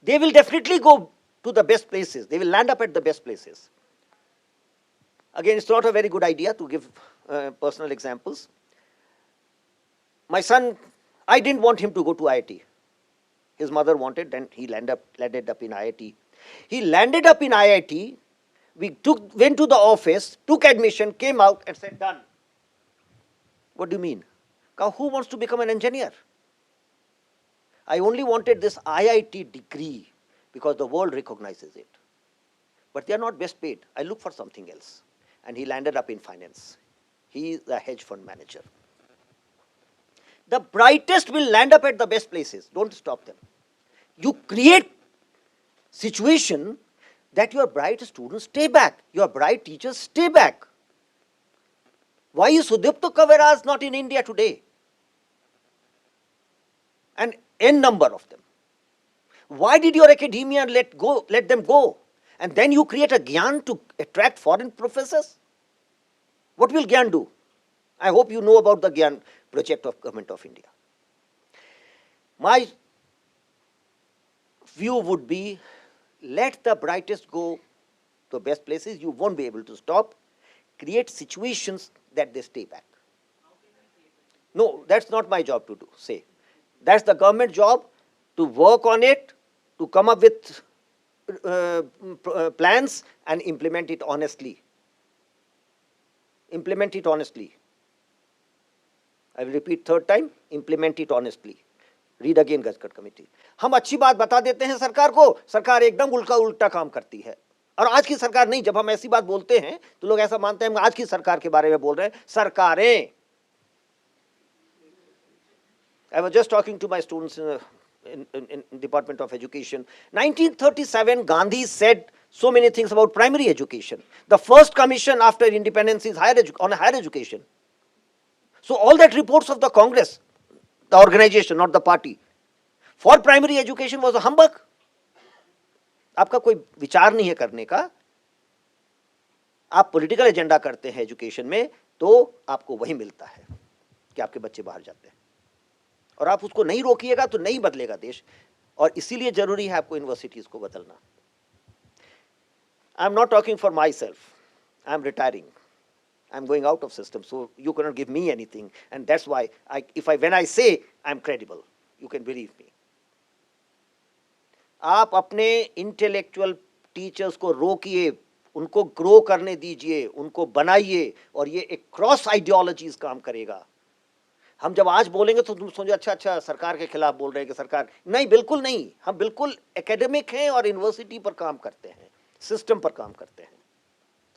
They will definitely go to the best places. They will land up at the best places. Again, it's not a very good idea to give personal examples. My son, I didn't want him to go to IIT. His mother wanted, and he landed up in IIT. He landed up in IIT. We went to the office, took admission, came out and said, done. What do you mean? Who wants to become an engineer? I only wanted this IIT degree because the world recognizes it. But they are not best paid. I look for something else. And he landed up in finance. He is a hedge fund manager. The brightest will land up at the best places. Don't stop them. You create situation that your bright students stay back. Your bright teachers stay back. Why is Sudipto Kaviras not in India today? And n number of them. Why did your academia let them go? And then you create a Gyan to attract foreign professors? What will Gyan do? I hope you know about the Gyan project of Government of India. My view would be, let the brightest go to best places. You won't be able to stop. Create situations that they stay back. No, that's not my job to do, say. That's the government job to work on it, to come up with plans and implement it honestly. Implement it honestly. I will repeat 3rd time, implement it honestly. Read again Gazette Committee. हम अच्छी बात बता देते हैं सरकार को, सरकार एकदम उल्टा काम करती है. और आज की सरकार नहीं, जब हम ऐसी बात बोलते हैं तो लोग ऐसा मानते हैं हम आज की सरकार के बारे में बोल रहे हैं. सरकारें. I was just talking to my students in Department of Education. 1937, Gandhi said so many things about primary education. The first commission after independence is on higher education. So all that reports of the Congress, the organization, not the party, for primary education was a humbug. आपका कोई विचार नहीं है करने का, आप political agenda करते हैं एजुकेशन में, तो आपको वही मिलता है कि आपके बच्चे बाहर जाते हैं. और आप उसको नहीं रोकिएगा तो नहीं बदलेगा देश. और इसीलिए जरूरी है आपको यूनिवर्सिटीज को बदलना. आई am not talking for my self. I am retiring. I am going out of system, so you cannot give me anything, and that's why when I say I am credible, you can believe me. आप अपने intellectual teachers को रोकिए, उनको grow करने दीजिए, उनको बनाइए, और ये एक क्रॉस आइडियोलॉजीज काम करेगा. हम जब आज बोलेंगे तो तुम सोचो अच्छा सरकार के खिलाफ बोल रहे हैं कि सरकार नहीं, बिल्कुल नहीं. हम बिल्कुल एकेडमिक हैं और यूनिवर्सिटी पर काम करते हैं, सिस्टम पर काम करते हैं.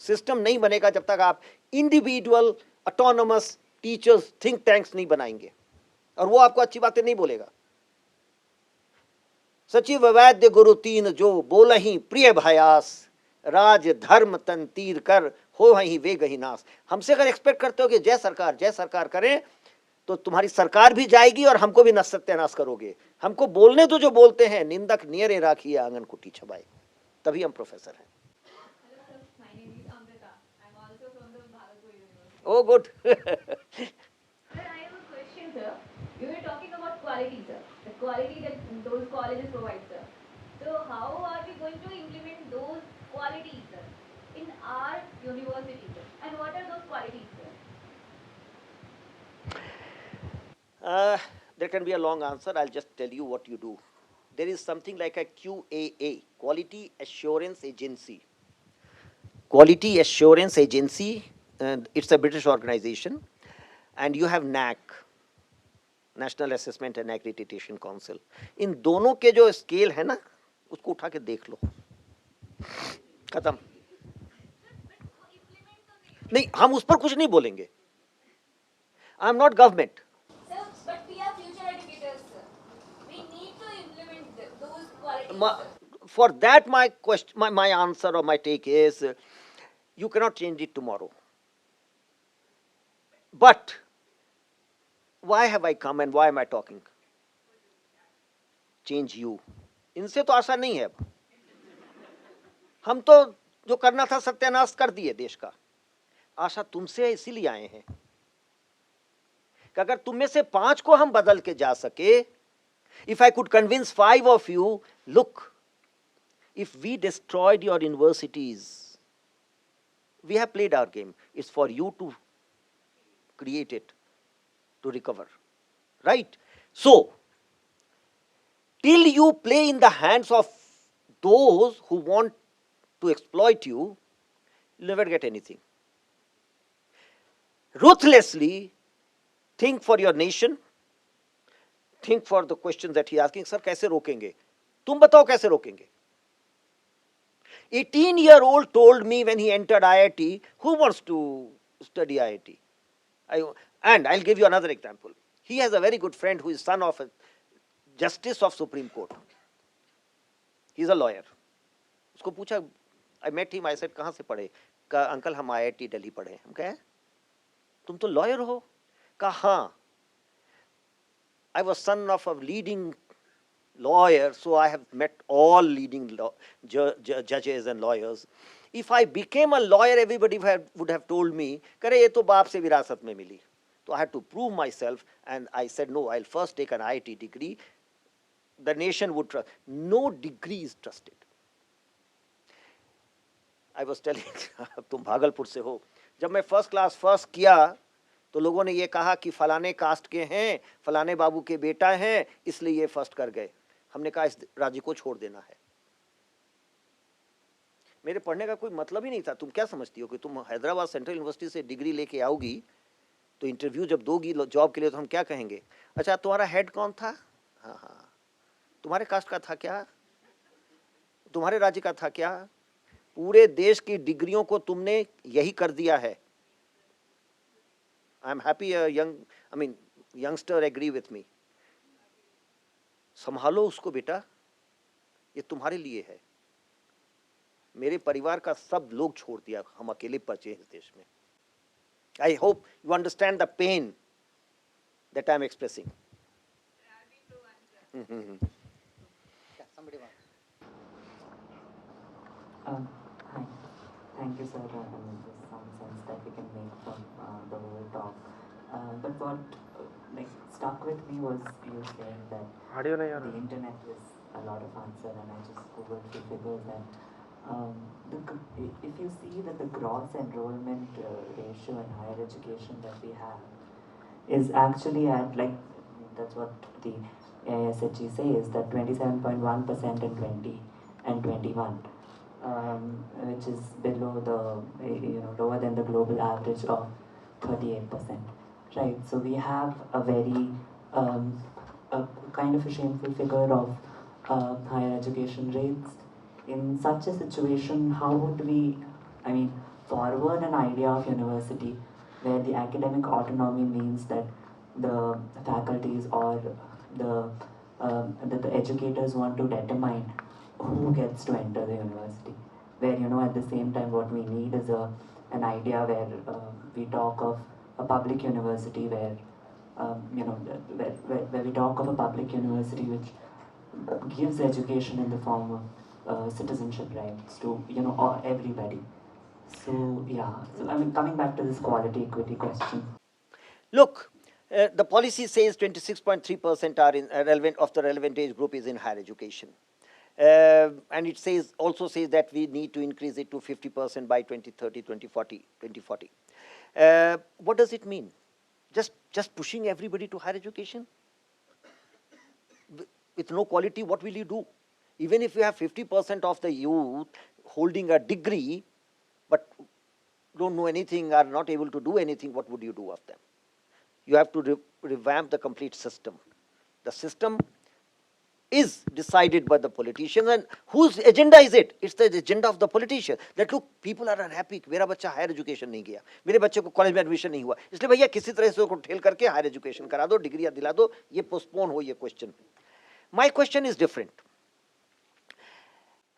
सिस्टम नहीं बनेगा जब तक आप individual autonomous teachers think tanks नहीं बनाएंगे, और वो आपको अच्छी बातें नहीं बोलेगा. सचिव वैद्य गुरु 3 जो बोलहि प्रिय भयास, राज धर्म तन तीर कर हो ही वे गही नास. हमसे अगर एक्सपेक्ट करते हो कि जय सरकार करें, तो तुम्हारी सरकार भी जाएगी और हमको भी सत्यानाश करोगे. हमको बोलने तो जो बोलते हैं, निंदक नियरे राखिए आंगन कुटी छबाए, तभी हम प्रोफेसर हैं. Oh, good. Sir, I have a question, sir. You were talking about quality, sir. The quality that those colleges provide, sir. So how are we going to implement those qualities, sir, in our university, sir? And what are those qualities, sir? There can be a long answer. I'll just tell you what you do. there is something like a QAA, Quality Assurance Agency. Quality Assurance Agency, and it's a British organization, and you have NAC, National Assessment and Accreditation Council. इन दोनों के जो scale है ना, उसको उठा के देख लो, खत्म. नहीं, हम उस पर कुछ नहीं बोलेंगे. आई am not government. Sir, but we are future educators, sir. We need to implement those qualities, sir. For that, my question, my answer or my take is, you cannot change it tomorrow. But why have I come and why am I talking? Change you. इनसे तो आशा नहीं है अब. हम तो जो करना था सत्यानाश कर दिए देश का. आशा तुमसे इसीलिए आए हैं कि अगर तुम में से 5 को हम बदल के जा सके, if I could convince 5 of you, look, if we destroyed your universities, we have played our game. It's for you to create it, to recover. Right? So, till you play in the hands of those who want to exploit you, you'll never get anything. Ruthlessly think for your nation, think for the questions that he asking. Sir, कैसे रोकेंगे? तुम बताओ कैसे रोकेंगे? 18-year-old told me when he entered IIT, who wants to study IIT? And I'll give you another example. He has a very good friend who is son of a justice of Supreme Court. He's a lawyer. उसको पूछा, I met him, I said, कहाँ से पढ़े? कहा, uncle हम IIT Delhi पढ़े. हम कहे, तुम तो lawyer हो? कहा, हाँ. I was son of a leading lawyer, so I have met all leading judges and lawyers. If I became a lawyer, everybody would have told me, करे ये तो बाप से विरासत में मिली. So I had to prove myself, and I said, no, I'll first take an IIT degree. The nation would trust. No degree is trusted. I was telling, तुम भागलपुर से हो. जब मैं फर्स्ट क्लास फर्स्ट किया, तो लोगों ने ये कहा कि फलाने कास्ट के हैं, फलाने बाबू के बेटा हैं, इसलिए ये फर्स्ट कर गए. हमने कहा इस राज्य को छोड़ देना है. मेरे पढ़ने का कोई मतलब ही नहीं था. तुम क्या समझती हो कि तुम हैदराबाद सेंट्रल यूनिवर्सिटी से डिग्री लेके आओगी, तो इंटरव्यू जब दोगी जॉब के लिए, तो हम क्या कहेंगे? अच्छा, तुम्हारा हेड कौन था? हाँ हाँ. तुम्हारे कास्ट का था क्या? तुम्हारे राज्य का था क्या? पूरे देश की डिग्रियों को तुमने यही कर दिया है. I am happy youngster agree with me. संभालो उसको बेटा, ये तुम्हारे लिए है. मेरे परिवार का सब लोग छोड़ दिया, हम अकेले बचे इस देश में. I hope you understand the pain that I am expressing. Somebody wants. Hi. Thank you, sir. There's some sense that we can make from the whole talk. But what stuck with me was you saying that the internet is a lot of answer, and I just googled the figures that if you see that the gross enrollment ratio in higher education that we have is actually at that's what the AISHE says, that 27.1% in 20 and 21. Which is below the lower than the global average of 38%, right? So we have a very a kind of a shameful figure of higher education rates. In such a situation, how would we, forward an idea of university where the academic autonomy means that the faculties or the educators want to determine who gets to enter the university, where at the same time what we need is an idea where we talk of a public university where where we talk of a public university which gives education in the form of citizenship rights to everybody. So yeah, so coming back to this quality equity question. Look, the policy says 26.3% are in relevant of the relevant age group is in higher education. And it also says that we need to increase it to 50% by 2030, 2040. What does it mean? Just pushing everybody to higher education? with no quality, what will you do? Even if you have 50% of the youth holding a degree, but don't know anything, are not able to do anything, what would you do of them? You have to revamp the complete system. The system is decided by the politicians, and whose agenda is it? It's the agenda of the politician. That look, people are unhappy. मेरा बच्चा higher education नहीं किया, मेरे बच्चे को college में admission नहीं हुआ, इसलिए भैया किसी तरह से उसको ठेल करके higher education करा दो, डिग्रियां दिला दो, ये postpone हो ये question. My question is different.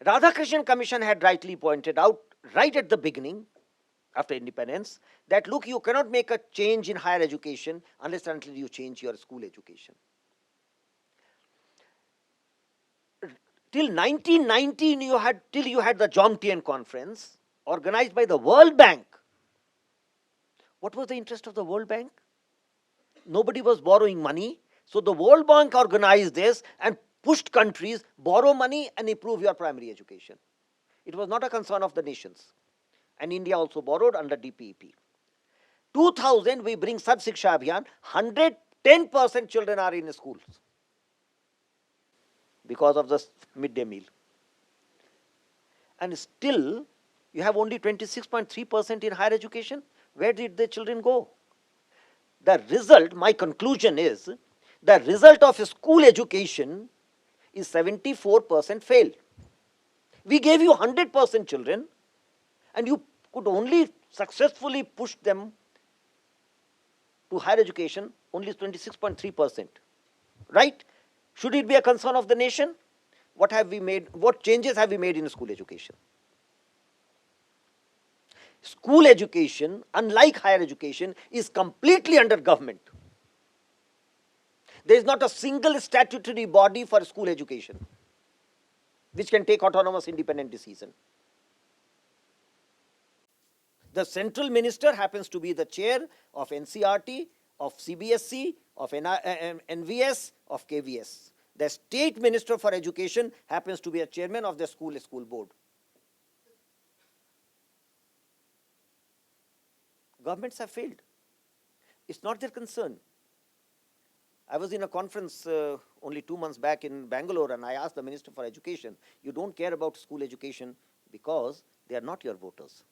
Radhakrishnan Commission had rightly pointed out right at the beginning, after independence, that look, you cannot make a change in higher education unless and until you change your school education. Till 1919, till you had the Jomtien Conference, organized by the World Bank. What was the interest of the World Bank? Nobody was borrowing money, so the World Bank organized this and pushed countries, borrow money and improve your primary education. It was not a concern of the nations. And India also borrowed under DPEP. 2000, we bring Sarv Shiksha Abhiyan, 110% children are in schools because of the midday meal. And still, you have only 26.3% in higher education. Where did the children go? The result, my conclusion is, the result of school education is 74% fail. We gave you 100% children, and you could only successfully push them to higher education, only 26.3%. Right? Should it be a concern of the nation? What have we made? What changes have we made in school education? School education, unlike higher education, is completely under government. There is not a single statutory body for school education which can take autonomous independent decision. The central minister happens to be the chair of NCRT, of CBSE, of NVS, of KVS. The state minister for education happens to be a chairman of the school board. Governments have failed. It's not their concern. I was in a conference only 2 months back in Bangalore, and I asked the Minister for Education, you don't care about school education because they are not your voters.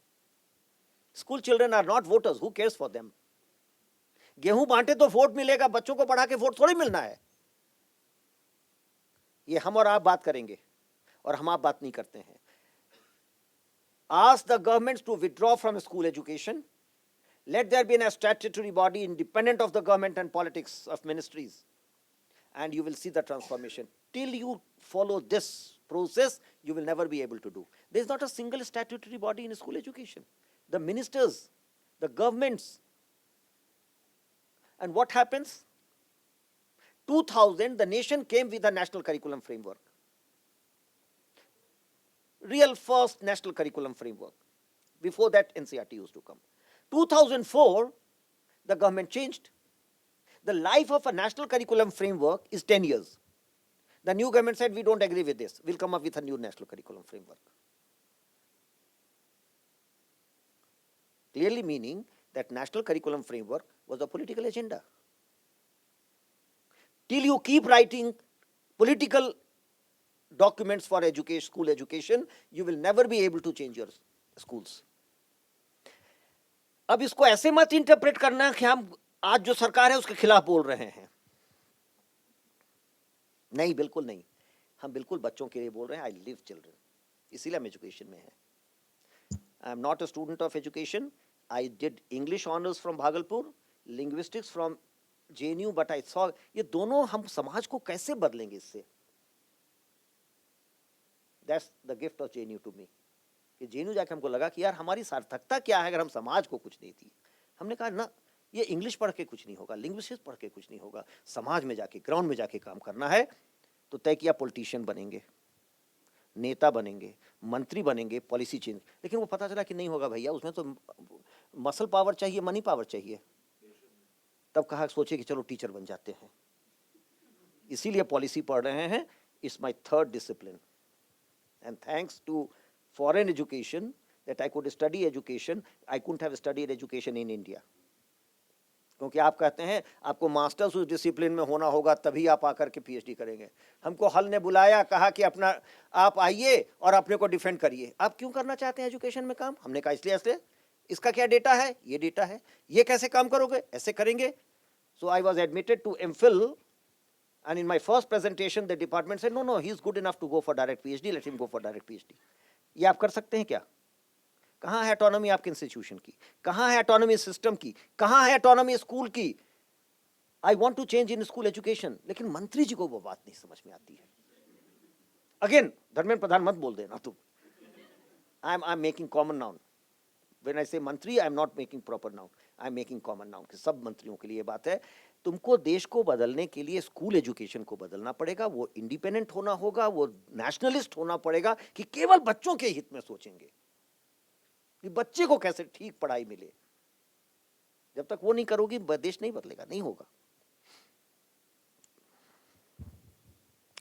School children are not voters. Who cares for them? गेहूं बांटे तो vote मिलेगा, बच्चों को पढ़ा के vote थोड़ी मिलना है. ये हम और आप बात करेंगे, और हम आप बात नहीं करते हैं. Ask the governments to withdraw from school education. Let there be a statutory body independent of the government and politics of ministries, and you will see the transformation. Till you follow this process, you will never be able to do. There is not a single statutory body in school education. The ministers, the governments. And what happens? 2000, the nation came with a national curriculum framework. Real first national curriculum framework. Before that, NCRT used to come. 2004, the government changed. The life of a national curriculum framework is 10 years. The new government said, we don't agree with this. We'll come up with a new national curriculum framework. Clearly meaning that national curriculum framework was a political agenda. Till you keep writing political documents for education, school education, you will never be able to change your schools. अब इसको ऐसे मत interpret करना कि हम आज जो सरकार है उसके खिलाफ बोल रहे हैं. नहीं, बिल्कुल नहीं. हम बिल्कुल बच्चों के लिए बोल रहे हैं. आई लिव चिल्ड्रन, इसीलिए हम एजुकेशन में हैं. I am not a student of education. I did English honours from Bhagalpur, linguistics from JNU, but I saw ये दोनों हम समाज को कैसे बदलेंगे इससे. That's the gift of JNU to me. कि JNU जाके हमको लगा कि यार हमारी सार्थकता क्या है अगर हम समाज को कुछ नहीं दी. हमने कहा ना, ये इंग्लिश पढ़ के कुछ नहीं होगा, लिंग्विस्टिक्स पढ़ के कुछ नहीं होगा, समाज में जाके ग्राउंड में जाके काम करना है. तो तय किया पॉलिटिशियन बनेंगे, नेता बनेंगे, मंत्री बनेंगे, पॉलिसी चेंज. लेकिन वो पता चला कि नहीं होगा भैया, उसमें तो मसल पावर चाहिए, मनी पावर चाहिए. तब कहा सोचे कि चलो टीचर बन जाते हैं. इसीलिए पॉलिसी पढ़ रहे हैं. It's my third discipline. And thanks to foreign education that I could study education. I couldn't have studied education in India. क्योंकि आप कहते हैं आपको मास्टर्स उस डिसिप्लिन में होना होगा तभी आप आकर के पीएचडी करेंगे। हमको हल ने बुलाया, कहा कि अपना आप आइए और अपने को डिफेंड करिए। आप क्यों करना चाहते हैं एजुकेशन में काम? हमने कहा इसलिए इसलिए इसका क्या डेटा है, ये डेटा है, ये कैसे काम करोगे, ऐसे करेंगे। So I was admitted to MPhil and in my first presentation the department said no he is good enough to go for direct PhD, let him go for direct PhD। ये आप कर सकते हैं क्या? कहाँ है ऑटोनॉमी आपके institution की, कहाँ है ऑटोनॉमी सिस्टम की, कहाँ है ऑटोनॉमी स्कूल की? I want to change in school education, लेकिन मंत्री जी को वो बात नहीं समझ में आती है। अगेन धर्मेंद्र प्रधान मत बोल देना तुम, I am making common noun. When I say मंत्री, I am not making proper noun, I am making common noun। सब मंत्रियों के लिए ये बात है। तुमको देश को बदलने के लिए स्कूल एजुकेशन को बदलना पड़ेगा, वो इंडिपेंडेंट होना होगा, वो नेशनलिस्ट होना पड़ेगा कि केवल बच्चों के हित में सोचेंगे कि बच्चे को कैसे ठीक पढ़ाई मिले। जब तक वो नहीं करोगी देश नहीं बदलेगा, नहीं होगा।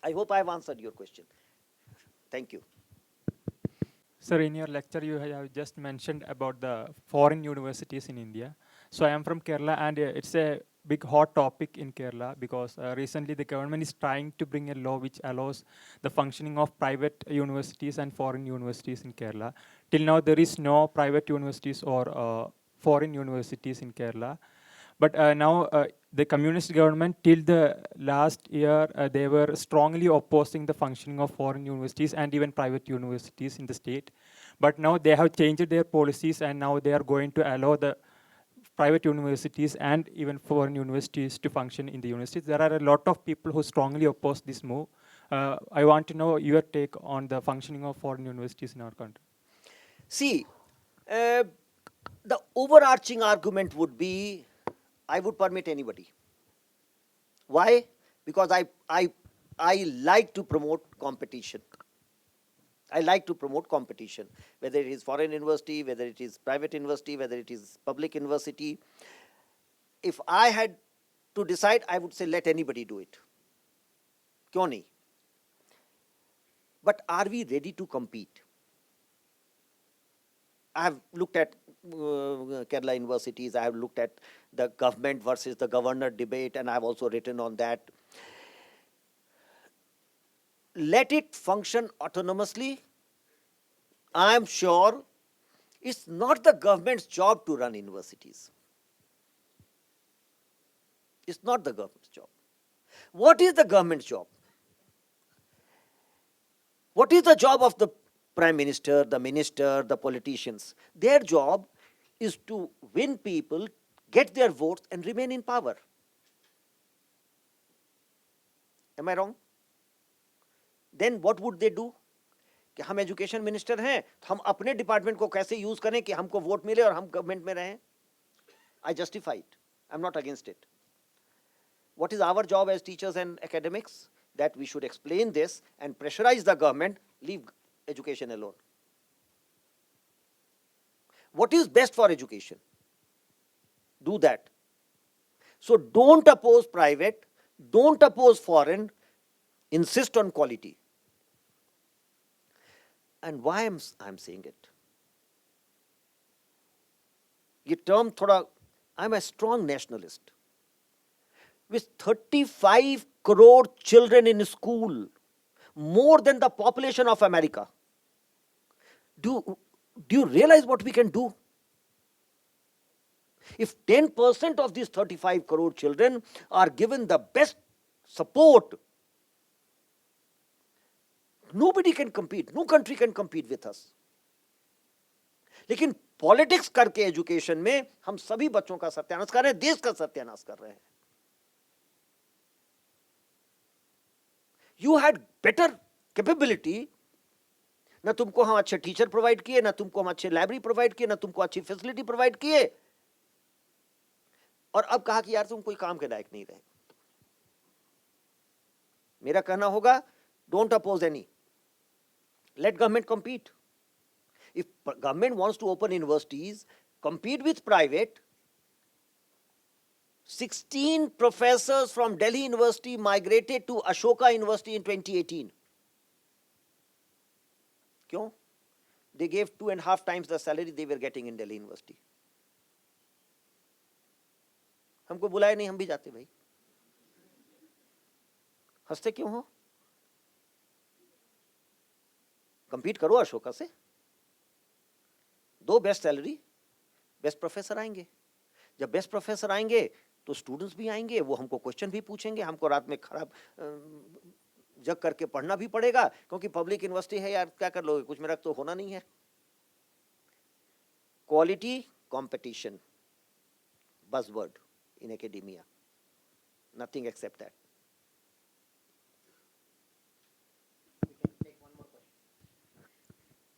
I hope I have answered your question. Thank you. Sir, in your lecture, you have just mentioned about the foreign universities in India. So I am from Kerala, and it's a big hot topic in Kerala because recently the government is trying to bring a law which allows the functioning of private universities and foreign universities in Kerala. Till now, there is no private universities or foreign universities in Kerala. But now the communist government till the last year, they were strongly opposing the functioning of foreign universities and even private universities in the state. But now they have changed their policies and now they are going to allow the private universities and even foreign universities to function in the universities. There are a lot of people who strongly oppose this move. I want to know your take on the functioning of foreign universities in our country. See, the overarching argument would be I would permit anybody. Why? Because I like to promote competition. I like to promote competition, whether it is foreign university, whether it is private university, whether it is public university. If I had to decide, I would say let anybody do it. क्यों नहीं? But are we ready to compete? I have looked at Kerala universities, I have looked at the government versus the governor debate, and I have also written on that. Let it function autonomously. I am sure it's not the government's job to run universities. It's not the government's job. What is the government's job? What is the job of the Prime Minister, the minister, the politicians? Their job is to win people, get their votes, and remain in power. Am I wrong? Then what would they do? कि हम education minister हैं तो हम अपने department को कैसे use करें कि हमको वोट मिले और हम गवर्नमेंट में रहें? I justify it. I'm not against it. What is our job as teachers and academics? That we should explain this and pressurize the government, leave education alone. What is best for education? Do that. So don't oppose private, don't oppose foreign, insist on quality. And why I'm saying it? ये term थोड़ा, I'm a strong nationalist. With 35 crore children in school, more than the population of America. Do you realize what we can do? If 10% of these 35 crore children are given the best support, nobody can compete, no country can compete with us. लेकिन politics करके education में हम सभी बच्चों का सत्यानाश कर रहे हैं, देश का सत्यानाश कर रहे हैं. You had better capability. ना तुमको हम अच्छे टीचर प्रोवाइड किए, ना तुमको हम अच्छे लाइब्रेरी प्रोवाइड किए, ना तुमको अच्छी फैसिलिटी प्रोवाइड किए, और अब कहा कि यार तुम कोई काम के लायक नहीं रहे. मेरा कहना होगा, don't oppose any. Let government compete. If government wants to open universities, compete with private. 16 professors from Delhi University migrated to Ashoka University in 2018. क्यों? They gave 2.5 times the salary they were getting in Delhi University. हमको बुलाया नहीं, हम भी जाते भाई। हंसते क्यों हो? कंपीट करो अशोका से, दो बेस्ट सैलरी, बेस्ट प्रोफेसर आएंगे। जब बेस्ट प्रोफेसर आएंगे तो स्टूडेंट्स भी आएंगे, वो हमको क्वेश्चन भी पूछेंगे, हमको रात में खराब जग करके पढ़ना भी पड़ेगा, क्योंकि पब्लिक यूनिवर्सिटी है यार, क्या कर लोगे, कुछ मेरा तो होना नहीं है। Quality competition buzzword in academia, nothing except that.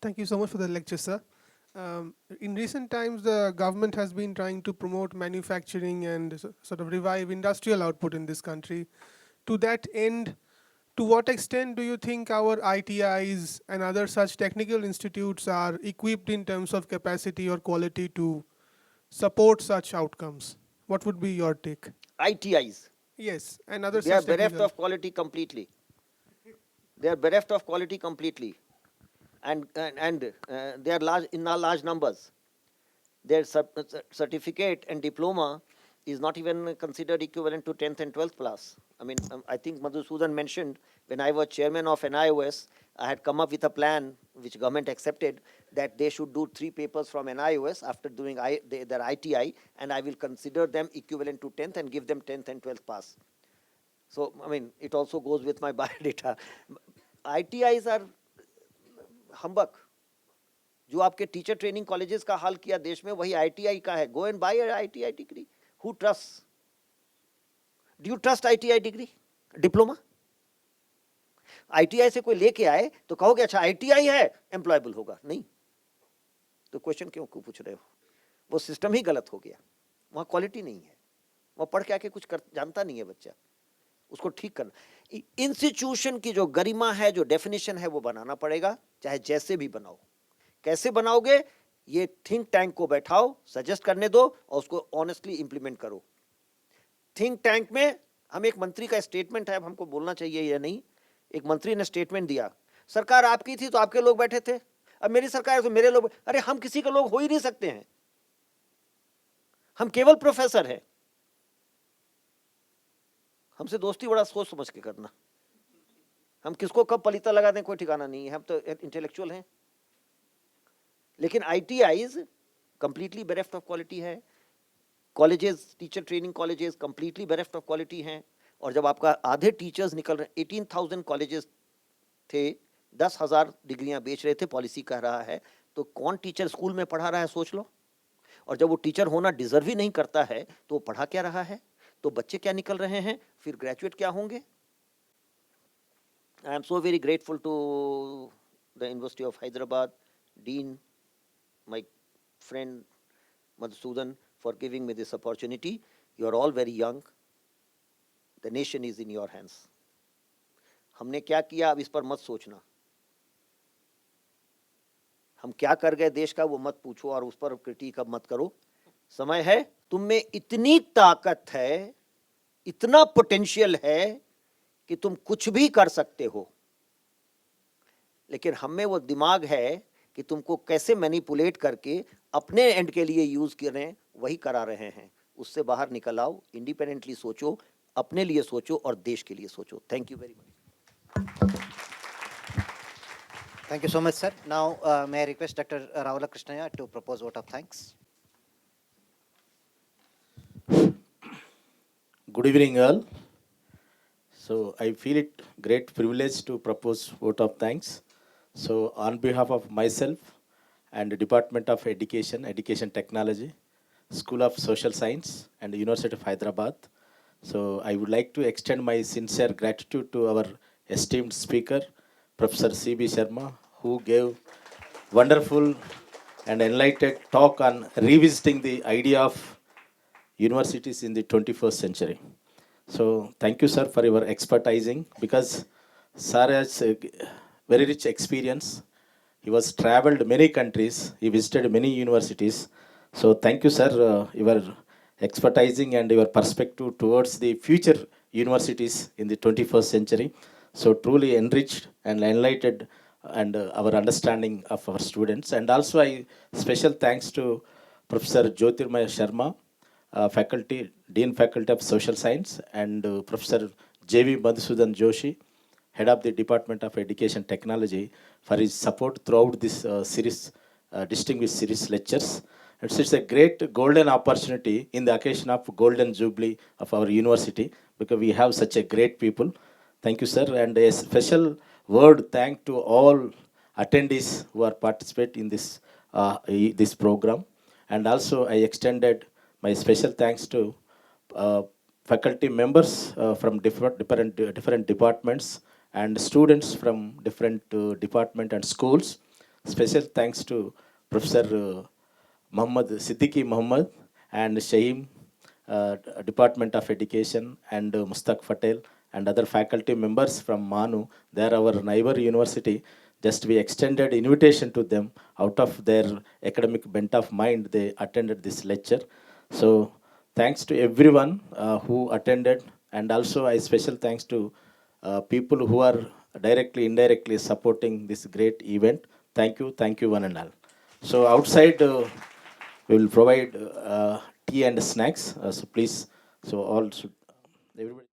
Thank you so much for the lecture, sir. In recent times, the government has been trying to promote manufacturing and sort of revive industrial output in this country. To that end, to what extent do you think our ITIs and other such technical institutes are equipped in terms of capacity or quality to support such outcomes? What would be your take? ITIs, Yes, and other they are such bereft technical. of quality completely. They are bereft of quality completely, and they are large in large numbers. Their certificate and diploma is not even considered equivalent to 10th and 12th class. I mean, I think Madhusudan mentioned when I was chairman of NIOS, I had come up with a plan which government accepted, that they should do 3 papers from NIOS after doing their ITI, and I will consider them equivalent to 10th and give them 10th and 12th pass. So, I mean, it also goes with my biodata. ITIs are humbug. जो आपके teacher training colleges का हाल किया देश में, वही ITI का है. Go and buy ITI degree. Who trust? Do you trust ITI degree, diploma? ITI से कोई लेके आए तो कहोगे अच्छा ITI है, एम्प्लॉयबल होगा. नहीं, तो क्वेश्चन क्यों पूछ रहे हो? वो सिस्टम ही गलत हो गया. वहाँ क्वालिटी नहीं है, वहाँ पढ़ के आके कुछ जानता नहीं है बच्चा. उसको ठीक करना. इंस्टीट्यूशन की जो गरिमा है, जो डेफिनेशन है, वो बनाना पड़ेगा, चाहे जैसे भी बनाओ. कैसे बनाओगे? ये थिंक टैंक को बैठाओ, सजेस्ट करने दो और उसको ऑनेस्टली इंप्लीमेंट करो. थिंक टैंक में हम एक मंत्री का स्टेटमेंट है, अब हमको बोलना चाहिए या नहीं. एक मंत्री ने स्टेटमेंट दिया, सरकार आपकी थी तो आपके लोग बैठे थे, अब मेरी सरकार है तो मेरे लोग. अरे हम किसी के लोग हो ही नहीं सकते हैं, हम केवल प्रोफेसर हैं. हमसे दोस्ती बड़ा सोच समझ के करना. हम किसको कब पलीता लगा दें कोई ठिकाना नहीं है, हम तो इंटेलेक्चुअल हैं. लेकिन ITIs completely bereft of quality है. Colleges, teacher training colleges completely bereft of quality हैं. और जब आपका आधे टीचर्स निकल रहे, 18,000 कॉलेजेस थे, 10,000 डिग्रियां बेच रहे थे, पॉलिसी कह रहा है, तो कौन टीचर स्कूल में पढ़ा रहा है, सोच लो. और जब वो टीचर होना डिजर्व ही नहीं करता है तो वो पढ़ा क्या रहा है, तो बच्चे क्या निकल रहे हैं, फिर ग्रेजुएट क्या होंगे. I am so very grateful to the university of Hyderabad, dean, my friend Madhusudan, for giving me this opportunity. You are all very young. The nation is in your hands. हमने क्या किया अब इस पर मत सोचना. हम क्या कर गए देश का वो मत पूछो और उस पर क्रिटिक अब मत करो. समय है, तुम में इतनी ताकत है, इतना पोटेंशियल है कि तुम कुछ भी कर सकते हो. लेकिन हम में वो दिमाग है कि तुमको कैसे मैनिपुलेट करके अपने एंड के लिए यूज करें, वही करा रहे हैं. उससे बाहर निकल आओ, इंडिपेंडेंटली सोचो, अपने लिए सोचो और देश के लिए सोचो. Thank you very much. Thank you so much, sir. Now, may I request Dr. Ravala Krishnaya to propose vote of thanks. Good evening, all. So I feel it great privilege to propose vote of thanks. So on behalf of myself and the Department of Education, Education Technology, School of Social Science and University of Hyderabad, so I would like to extend my sincere gratitude to our esteemed speaker, Professor C.B Sharma, who gave wonderful and enlightened talk on revisiting the idea of universities in the 21st century. So thank you, sir, for your expertising, because sir has a very rich experience. He was traveled many countries. He visited many universities. So thank you, sir, your expertising and your perspective towards the future universities in the 21st century. So truly enriched and enlightened and our understanding of our students. And also I special thanks to Professor Jyotirmaya Sharma, Dean Faculty of Social Science, and Professor J.V. Madhusudan Joshi, Head of the Department of Education Technology, for his support throughout this distinguished series lectures. It's a great golden opportunity in the occasion of Golden Jubilee of our university, because we have such a great people. Thank you, sir, and a special word thank to all attendees who are participate in this program. And also I extended my special thanks to faculty members from different departments, and students from different department and schools. Special thanks to Professor Muhammad Siddiqui Muhammad and Shaheem, Department of Education, and Mustaq Patel, and other faculty members from Manu. They are our neighbor university. Just we extended invitation to them. Out of their academic bent of mind, they attended this lecture. So thanks to everyone who attended, and also a special thanks to people who are directly, indirectly supporting this great event. Thank you one and all. So outside, we will provide tea and snacks. So please, so all should, everybody.